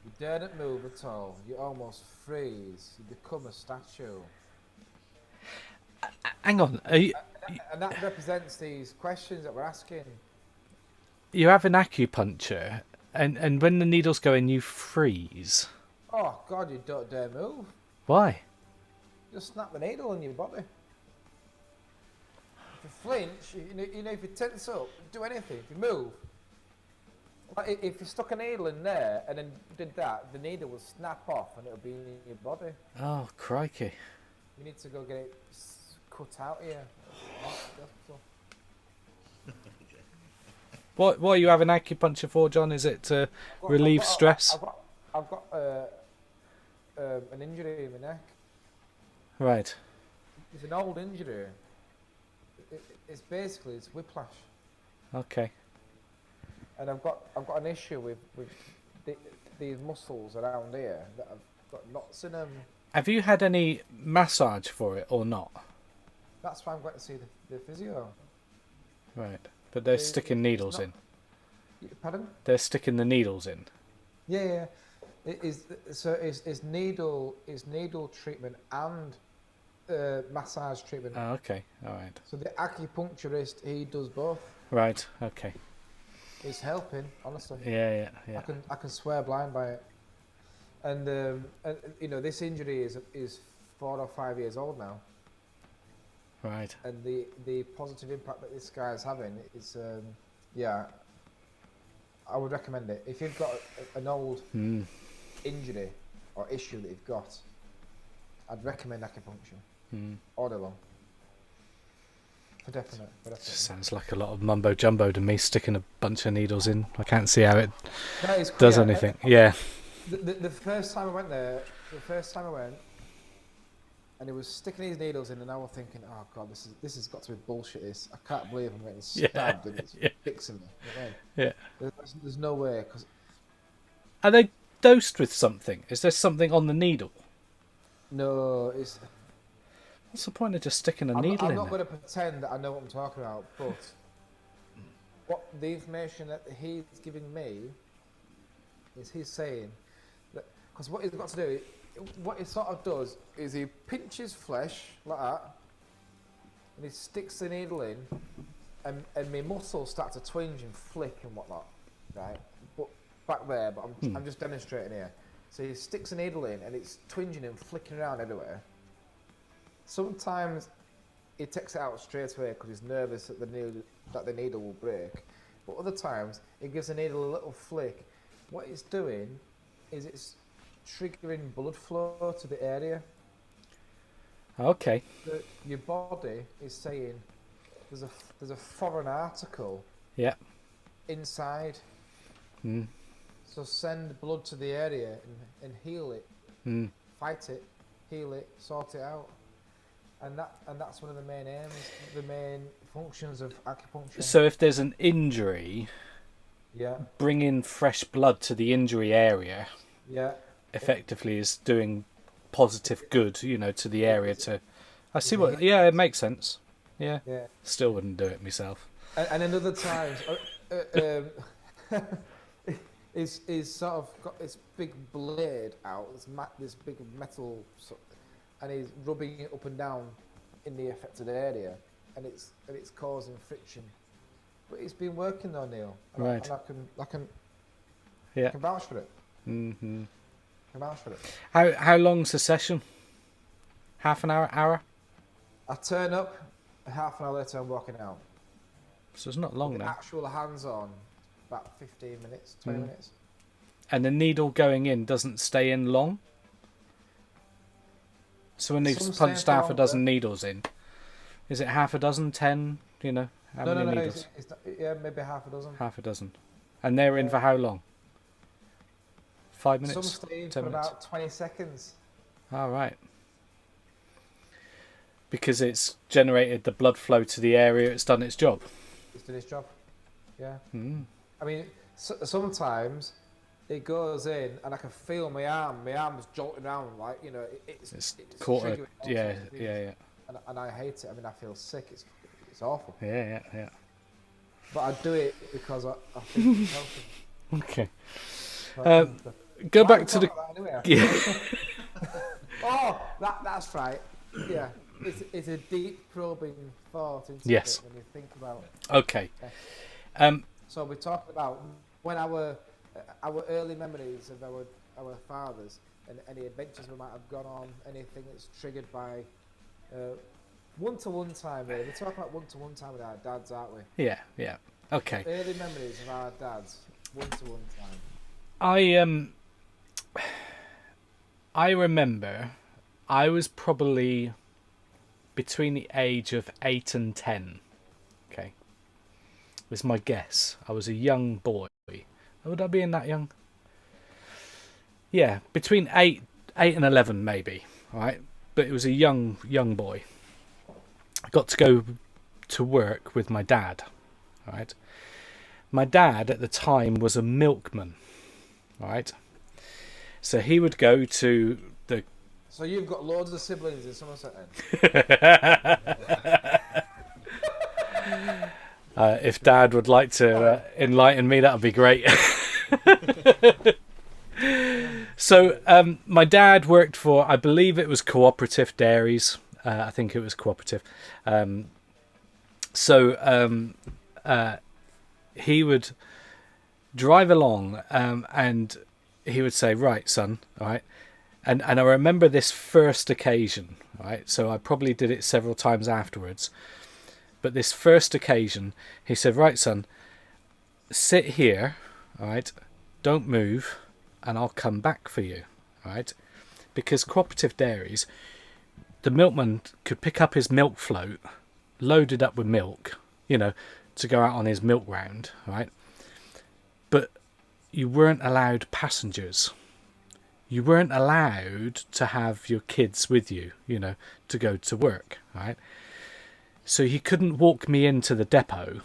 You daren't move at all. You almost freeze. You become a statue. Hang on. And that represents these questions that we're asking. You have an acupuncture, and when the needles go in, you freeze. Oh, God, you don't dare move. Why? Just snap the needle in your body. If you flinch, if you tense up, do anything, if you move, Like, if you stuck a needle in there and then did that, the needle will snap off and it'll be in your body. Oh, crikey. You need to go get it cut out here. What are you having acupuncture for, John? Is it to relieve stress? I've got an injury in my neck. Right. It's an old injury. It's basically whiplash. Okay. And I've got an issue with these muscles around here that I've got knots in them. Have you had any massage for it or not? That's why I'm going to see the physio. Right. But they're sticking needles in. Pardon? They're sticking the needles in. Yeah. It's needle treatment and massage treatment. Oh, okay. All right. So the acupuncturist, he does both. Right. Okay. It's helping, honestly. Yeah. I can swear blind by it. And you know, this injury is 4 or 5 years old now. Right. And the positive impact that this guy is having is, I would recommend it. If you've got an old injury or issue that you've got, I'd recommend acupuncture all day long. For definite. Sounds like a lot of mumbo jumbo to me, sticking a bunch of needles in. I can't see how it does anything. Yeah. The first time I went there, and he was sticking these needles in, and I was thinking, oh god, this has got to be bullshit. This, I can't believe I'm getting stabbed and it's fixing me. Yeah. There's no way. Cause are they dosed with something? Is there something on the needle? No, it's. What's the point of just sticking a needle in? I'm not going to pretend that I know what I'm talking about, but what the information that he's giving me is he's saying that because what he's got to do, what he sort of does is he pinches flesh like that, and he sticks the needle in, and my muscles start to twinge and flick and whatnot, right? But back there, but I'm just demonstrating here. So he sticks a needle in, and it's twinging and flicking around everywhere. Sometimes he takes it out straight away because he's nervous that the needle will break. But other times, he gives the needle a little flick. What it's doing is it's triggering blood flow to the area. Okay. Your body is saying there's a foreign article. Yeah. Inside. So send blood to the area and heal it. Fight it, heal it, sort it out. And that's one of the main aims, the main functions of acupuncture. So if there's an injury, bring in fresh blood to the injury area. Yeah. Effectively is doing positive good, you know, to the area. I see what. Yeah, it makes sense. Yeah. Still wouldn't do it myself. And another times, he's sort of got this big blade out, this big metal. And he's rubbing it up and down in the affected area, and it's causing friction. But it's been working though, Neil. Right. And I can vouch for it. Mm-hmm. I can vouch for it. How long's the session? Half an hour? I turn up, half an hour later I'm walking out. So it's not long now. Actual hands-on, about 15 minutes, 20 minutes. And the needle going in doesn't stay in long? So when they've punched half a dozen needles in, is it half a dozen, 10, you know? How many needles? Maybe half a dozen. Half a dozen. And they're in for how long? 5 minutes? Some stay in 10 for minutes? about 20 seconds. All right. Because it's generated the blood flow to the area, it's done its job. It's done its job, yeah. I mean, sometimes it goes in and I can feel my arm's jolting around, like, you know, it's caught triggering all yeah. sorts of things. And I hate it. I mean, I feel sick. It's awful. Yeah. But I do it because I think it's healthy. Okay. Go back to the... Anyway? Yeah. Oh, that's right. Yeah. It's a deep probing thought into yes. it when you think about it. Okay. So we're talking about when our early memories of our fathers and any adventures we might have gone on, anything that's triggered by one-to-one time. Really, we're talking about one-to-one time with our dads, aren't we? Yeah. Okay. Early memories of our dads. One-to-one time. I remember I was probably between the age of 8 and 10. Okay. Was my guess. I was a young boy. Would I be in that young? Yeah, between 8 and 11 maybe, right? But it was a young boy. I got to go to work with my dad, right? My dad at the time was a milkman, right? So he would go to the... So you've got loads of siblings in Somerset then? If Dad would like to enlighten me, that would be great. So my dad worked for, I believe it was Cooperative Dairies. I think it was Cooperative. He would drive along and he would say, right, son, all right. And I remember this first occasion, right? So I probably did it several times afterwards. But this first occasion, he said, right, son, sit here, all right, don't move, and I'll come back for you, all right? Because Cooperative Dairies, the milkman could pick up his milk float, loaded up with milk, you know, to go out on his milk round, right? But you weren't allowed passengers. You weren't allowed to have your kids with you, you know, to go to work, right? So he couldn't walk me into the depot.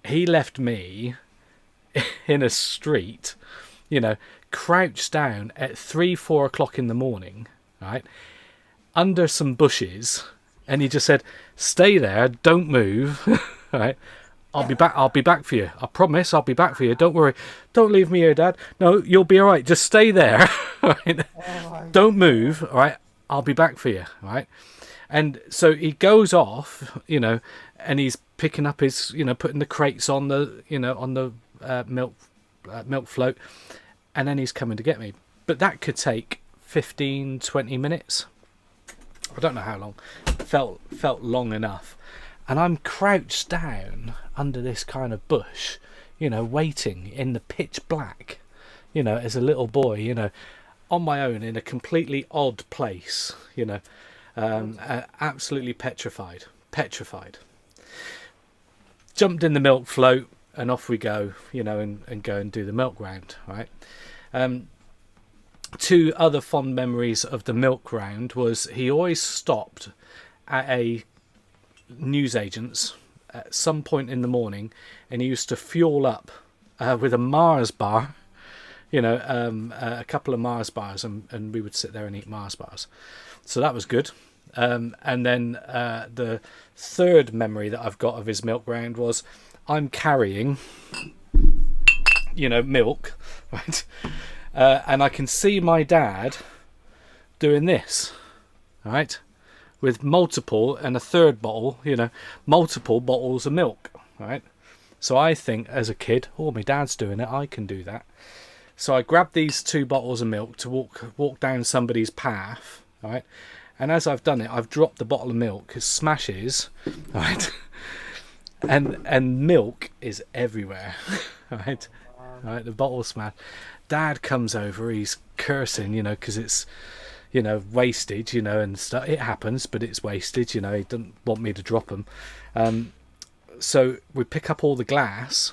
He left me in a street, you know, crouched down at 3-4 o'clock in the morning, right, under some bushes, and he just said, stay there, don't move, right? I'll be back for you. I promise I'll be back for you. Don't worry. Don't leave me here, Dad. No, you'll be all right. Just stay there. Right? Don't move, all right? I'll be back for you, right? And so he goes off, you know, and he's picking up his, you know, putting the crates on the, you know, on the milk float, and then he's coming to get me. But that could take 15, 20 minutes. I don't know how long. Felt long enough. And I'm crouched down under this kind of bush, you know, waiting in the pitch black, you know, as a little boy, you know, on my own in a completely odd place, you know, absolutely petrified. Jumped in the milk float and off we go, you know, and go and do the milk round, right? Two other fond memories of the milk round was he always stopped at a newsagent's at some point in the morning, and he used to fuel up with a Mars bar, you know, a couple of Mars bars, and we would sit there and eat Mars bars. So that was good. And then the third memory that I've got of his milk round was I'm carrying, you know, milk, right? And I can see my dad doing this, right? With multiple and a third bottle, you know, multiple bottles of milk, right? So I think as a kid, oh, my dad's doing it, I can do that. So I grabbed these 2 bottles of milk to walk down somebody's path, right? And as I've done it, I've dropped the bottle of milk, it smashes, right? and milk is everywhere, right? Right, the bottle smashed. Dad comes over, he's cursing, you know, because it's, you know, wastage, you know, and stuff. It happens, but it's wastage, you know. He doesn't want me to drop them. So we pick up all the glass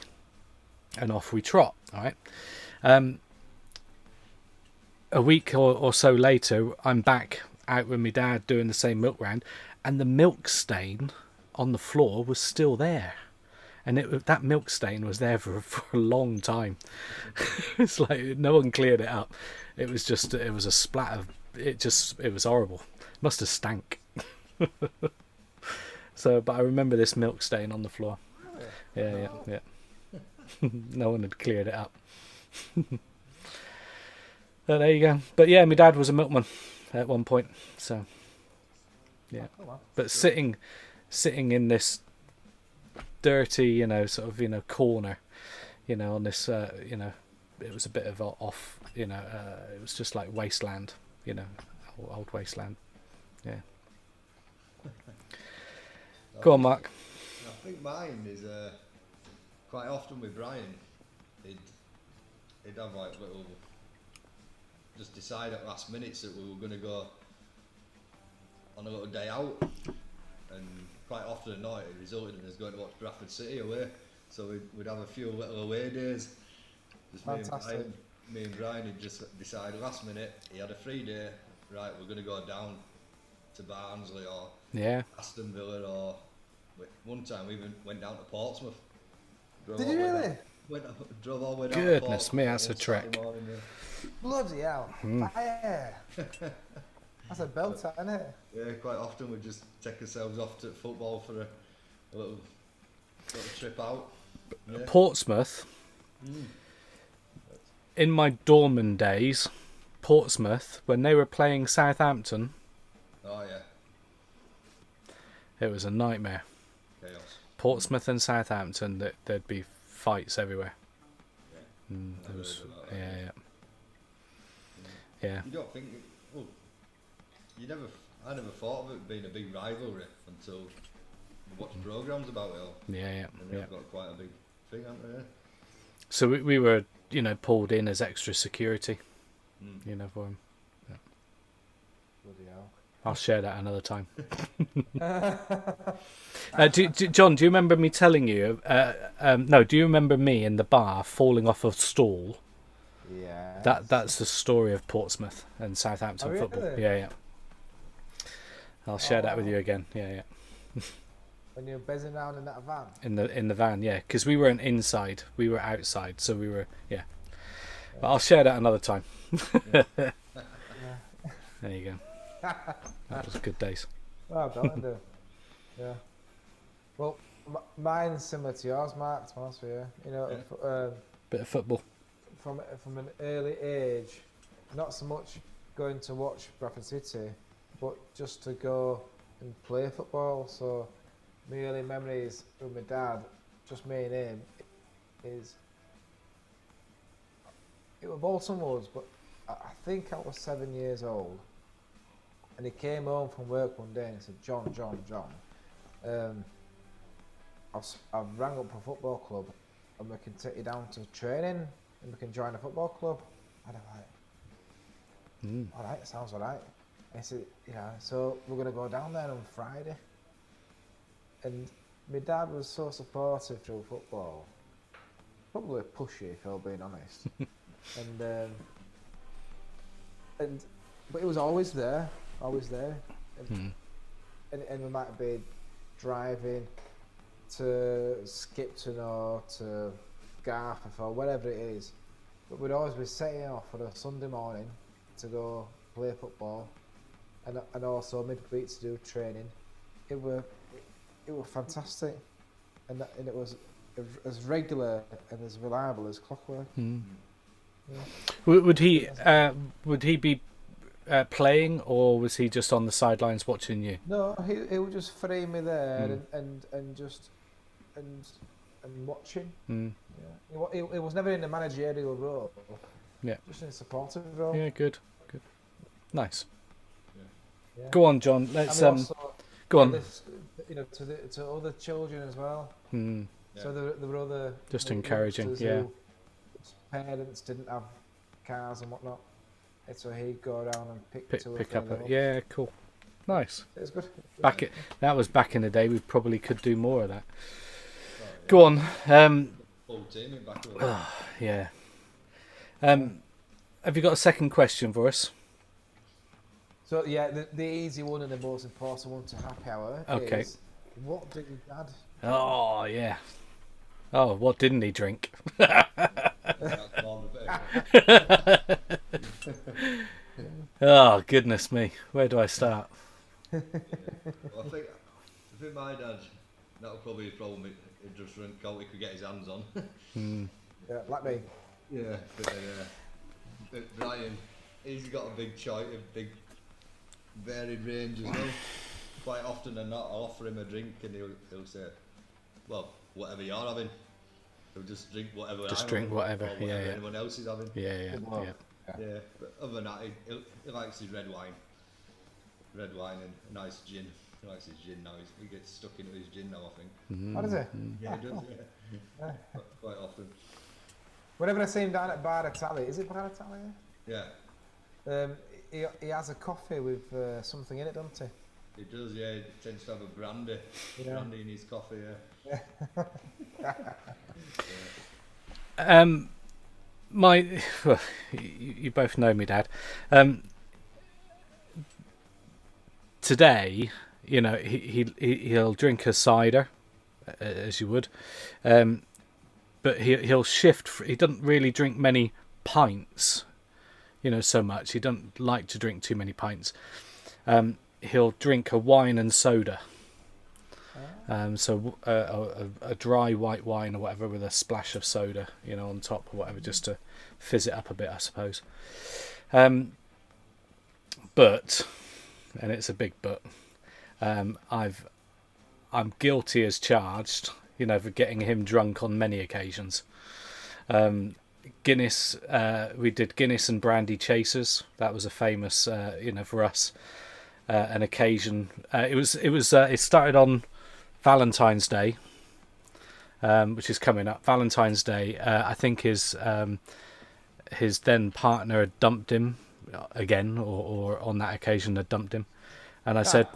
and off we trot, all right? A week or so later, I'm back out with my dad doing the same milk round, and the milk stain on the floor was still there. And that milk stain was there for a long time. It's like no one cleared it up. It was a splat of... It was horrible. Must have stank. So, but I remember this milk stain on the floor. Yeah. No one had cleared it up. So there you go. But yeah, my dad was a milkman at one point. So yeah. But sitting in this dirty, you know, sort of, you know, corner, you know, on this, you know, it was a bit of off, you know, it was just like wasteland. You know, old wasteland. Yeah. Go on, Mark. I think mine is quite often with Brian. he'd have like little, just decide at last minutes that we were going to go on a little day out, and quite often at night it resulted in us going to watch Bradford City away. So we'd have a few little away days. Just me and Brian had just decided last minute, he had a free day, right, we're going to go down to Barnsley or Aston Villa, or one time we even went down to Portsmouth. Did you really? Drove all the way down to Goodness Portsmouth me, that's a trek. morning, Bloody hell. Fire. That's a belter, isn't it? Yeah, quite often we just take ourselves off to football for a little trip out. Yeah. Portsmouth. In my Dorman days, Portsmouth, when they were playing Southampton, Oh yeah, it was a nightmare. chaos. Portsmouth and Southampton, there'd be fights everywhere. Yeah. There was, I heard about that. yeah. You don't think? Well, I never thought of it being a big rivalry until you watch programs about it all. Yeah. And they've got quite a big thing, haven't they? So we were, pulled in as extra security, for him. Yeah. Bloody hell. I'll share that another time. John, do you remember me telling you? No, do you remember me in the bar falling off a stool? Yeah. That's the story of Portsmouth and Southampton football. Really? Yeah. I'll share that with you again. Yeah. When you were buzzing around in that van? In the van, yeah, because we weren't inside, we were outside, so we were, But I'll share that another time. There you go. That was good days. Well done, yeah. Well, mine's similar to yours, Mark, to be honest with you. Bit of football. From an early age, not so much going to watch Bradford City, but just to go and play football. So my early memories with my dad, just me and him, is it was Bolton Woods, but I think I was 7 years old, and he came home from work one day and he said, John, I've rang up a football club and we can take you down to training and we can join a football club. And I'm like, alright, sounds alright. And he said, so we're going to go down there on Friday. And my dad was so supportive through football, probably pushy if I'm being honest. But it was always there. And we might be driving to Skipton or to Garforth or whatever it is, but we'd always be setting off for a Sunday morning to go play football, and also midweek to do training. It was fantastic, and it was as regular and as reliable as clockwork. Yeah. Would he be playing, or was he just on the sidelines watching you? No, he would just frame me there and watching. Yeah. It was never in a managerial role. Yeah. Just in a supportive role. Yeah, good. Nice. Yeah. Go on, John. Let's also, go on. To other children as well. Yeah. So there were other just encouraging. Yeah. Whose parents didn't have cars and whatnot. And so he'd go around and pick up. Yeah, cool. Nice. It was good. That was back in the day. We probably could do more of that. Go on. Full team in back yeah. Have you got a second question for us? So yeah, the easy one and the most important one to happy hour is, what did your dad? Oh yeah. Oh, what didn't he drink? Oh goodness me, where do I start? Well, I think my dad, that would probably be a problem. He'd just drink all he could get his hands on. Yeah, like me. Yeah, but Brian, he's got a big choice, a big varied range as well. Quite often than not, I'll offer him a drink and he'll say, well, whatever you're having. He'll just drink whatever anyone else is having. Yeah. But other than that, he likes his red wine and a nice gin. He likes his gin now. He gets stuck into his gin now, I think. What is it? Yeah, he does. Yeah. Quite often. Whenever I see him down at Bar Italia, is it Bar Italia? Yeah. He has a coffee with something in it, doesn't he? He does, yeah. He tends to have a brandy. Yeah. Brandy in his coffee, yeah. Well, you both know me, Dad. Today, you know, he'll drink a cider, as you would, but he'll shift. He doesn't really drink many pints, you know, so much. He doesn't like to drink too many pints. He'll drink a wine and soda. So a dry white wine or whatever with a splash of soda, you know, on top or whatever, just to fizz it up a bit, I suppose. But, and it's a big but, I'm guilty as charged, you know, for getting him drunk on many occasions. Guinness, we did Guinness and brandy chasers. That was a famous, you know, for us, an occasion. It started on Valentine's Day, which is coming up. Valentine's Day, I think his then partner had dumped him again, or on that occasion had dumped him. And I said,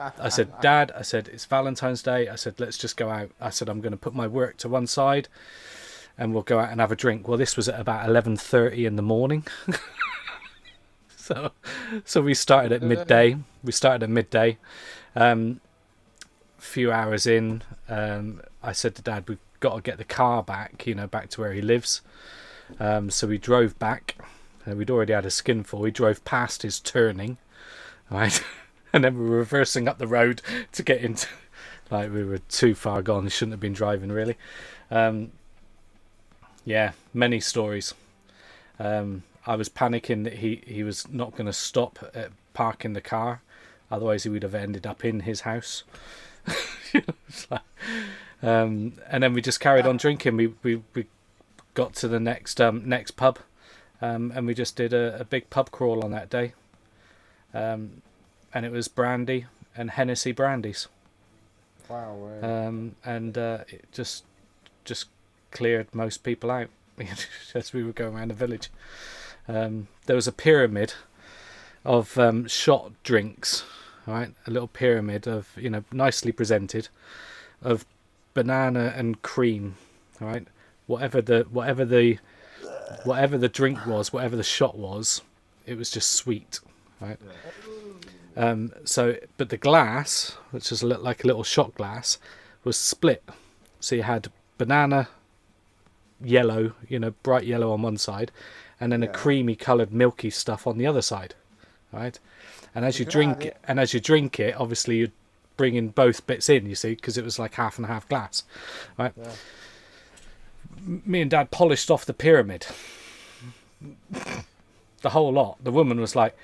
Dad, I said, it's Valentine's Day. I said, let's just go out. I said, I'm going to put my work to one side and we'll go out and have a drink. Well, this was at about 11:30 in the morning. So we started at midday. Few hours in, I said to Dad, we've got to get the car back, you know, back to where he lives. So we drove back. We'd already had a skinful. We drove past his turning, right? And then we were reversing up the road to get into, like, we were too far gone. Shouldn't have been driving, really. Yeah, many stories. I was panicking that he was not going to stop at parking the car, otherwise he would have ended up in his house. And then we just carried on drinking. We got to the next pub, and we just did a big pub crawl on that day. And it was brandy and Hennessy brandies. Wow. And it just cleared most people out as we were going around the village. There was a pyramid of shot drinks, right? A little pyramid of, you know, nicely presented, of banana and cream, right? Whatever the drink was, whatever the shot was, it was just sweet, right? But the glass, which was like a little shot glass, was split. So you had banana yellow, you know, bright yellow on one side, and then a creamy coloured milky stuff on the other side, right? And as you drink it, obviously you'd bring in both bits in, you see, because it was like half and half glass, right? Yeah. Me and Dad polished off the pyramid, the whole lot. The woman was like,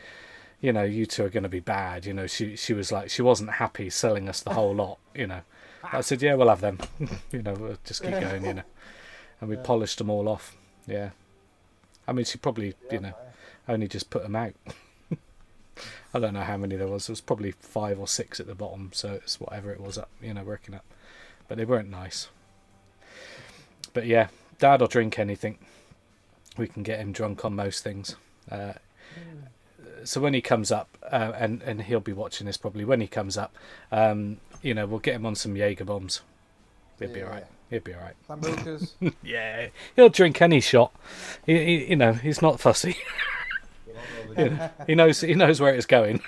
you know, you two are going to be bad, you know. She was like, she wasn't happy selling us the whole lot, you know. I said, yeah, we'll have them. You know, we'll just keep going, you know. And we polished them all off. Yeah. I mean, she probably, you know, only just put them out. I don't know how many there was. There was probably 5 or 6 at the bottom, so it's whatever it was up, you know, working up. But they weren't nice. But yeah, Dad will drink anything. We can get him drunk on most things. So when he comes up, and he'll be watching this probably, when he comes up, you know, we'll get him on some Jaeger bombs. He'll be alright. He'll be alright. Sambucas. Yeah, he'll drink any shot. He you know, he's not fussy. You know, he knows where it's going.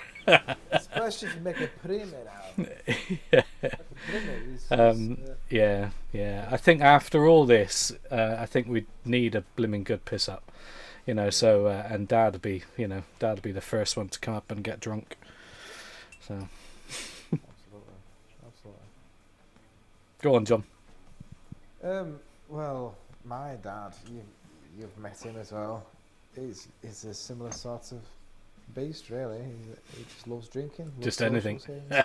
Especially if you make a pyramid out. Yeah. I think after all this, I think we need a blimmin' good piss up. You know, so and Dad'll be the first one to come up and get drunk. So. Absolutely. Go on, John. Well, my dad, you've met him as well. He's a similar sort of beast, really. He just loves drinking. Just anything. Yeah.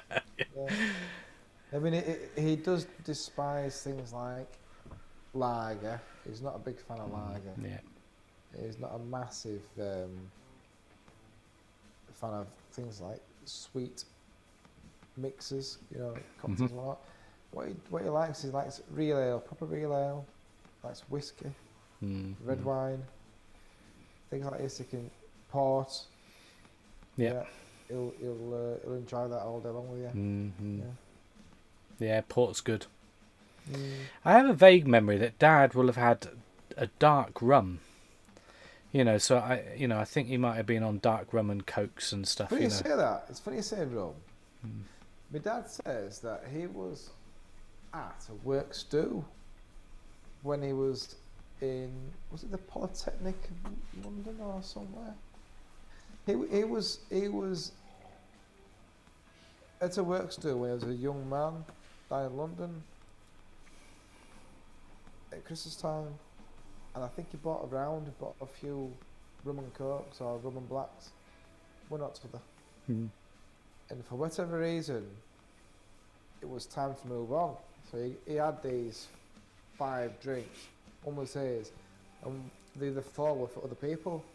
I mean, he does despise things like lager. He's not a big fan of lager. Yeah. He's not a massive fan of things like sweet mixes, you know, cocktails and all that. What he likes, he likes real ale, proper real ale. Likes whiskey. red wine, things like this. He can port. Yeah. He'll enjoy that all day long with you. Yeah, port's good. I have a vague memory that Dad will have had a dark rum. So I think he might have been on dark rum and cokes and stuff. Funny you say that. It's funny you say rum. My dad says that he was at a work stew when he was was it the Polytechnic of London or somewhere? He was at a work stew when he was a young man down in London at Christmas time, and I think he bought a few rum and cokes or rum and blacks, one or t'other. And for whatever reason, it was time to move on. So he had these 5 drinks, one was his, and the other 4 were for other people.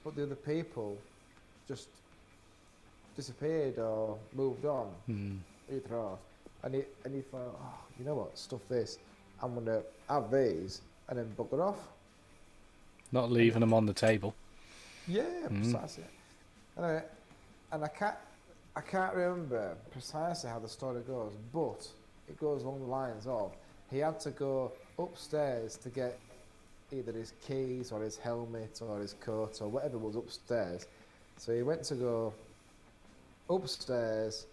But the other people just disappeared or moved on, either or. And he thought, you know what, stuff this, I'm going to have these and then bugger off. Not leaving them on the table. Yeah, precisely. And I can't remember precisely how the story goes, but it goes along the lines of he had to go upstairs to get either his keys or his helmet or his coat or whatever was upstairs. So he went to go upstairs,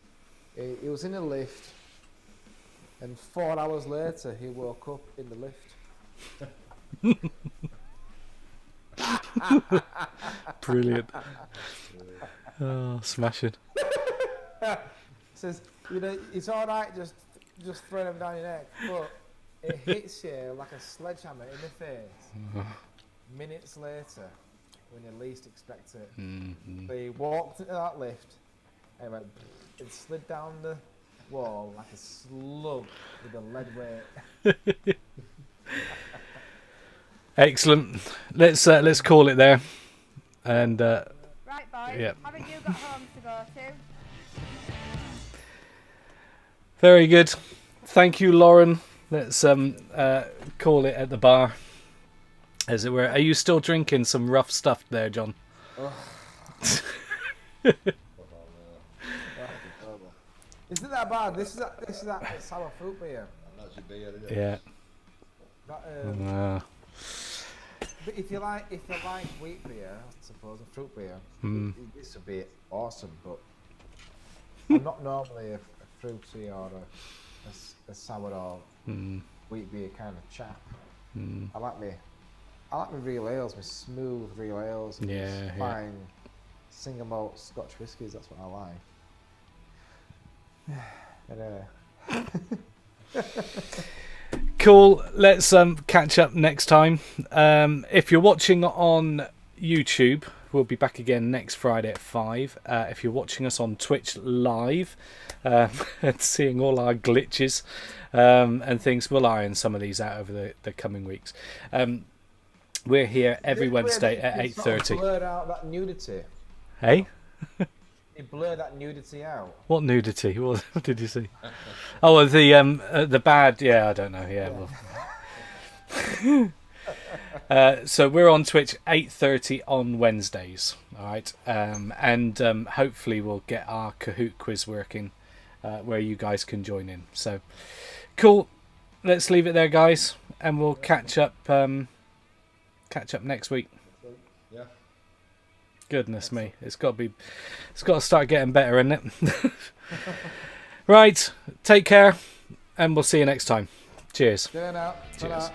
he was in a lift, and 4 hours later he woke up in the lift. Brilliant. Oh, smashing. Says, it's alright just throwing them down your neck, but it hits you like a sledgehammer in the face minutes later when you least expect it. So he walked into that lift and went and slid down the wall like a slug with a lead weight. Excellent. Let's call it there. And right, boys. Yeah. Haven't you got homes to go to? Very good. Thank you, Lauren. Let's call it at the bar, as it were. Are you still drinking some rough stuff there, John? Isn't that bad? This is that sour fruit beer. That's your beer, isn't it? Yeah. But if you like wheat beer, I suppose, a fruit beer, this would be awesome. But I'm not normally a fruity or a sour or wheat beer kind of chap. I like my real ales, my smooth real ales, and fine single malt Scotch whiskies. That's what I like. Cool. Let's catch up next time. If you're watching on YouTube, we'll be back again next Friday at 5. If you're watching us on Twitch live and seeing all our glitches and things, we'll iron some of these out over the coming weeks. We're here every Wednesday at 8:30. Blurred out that nudity. Hey? You blur that nudity out. What nudity? What did you see? Oh, the bad. Yeah, I don't know. Yeah. Well. So we're on Twitch 8:30 on Wednesdays. All right, and hopefully we'll get our Kahoot quiz working, where you guys can join in. So cool. Let's leave it there, guys, and we'll catch up next week. Yeah. Goodness me, it's got to start getting better, isn't it? Right, take care, and we'll see you next time. Cheers. Cheers. Cheers.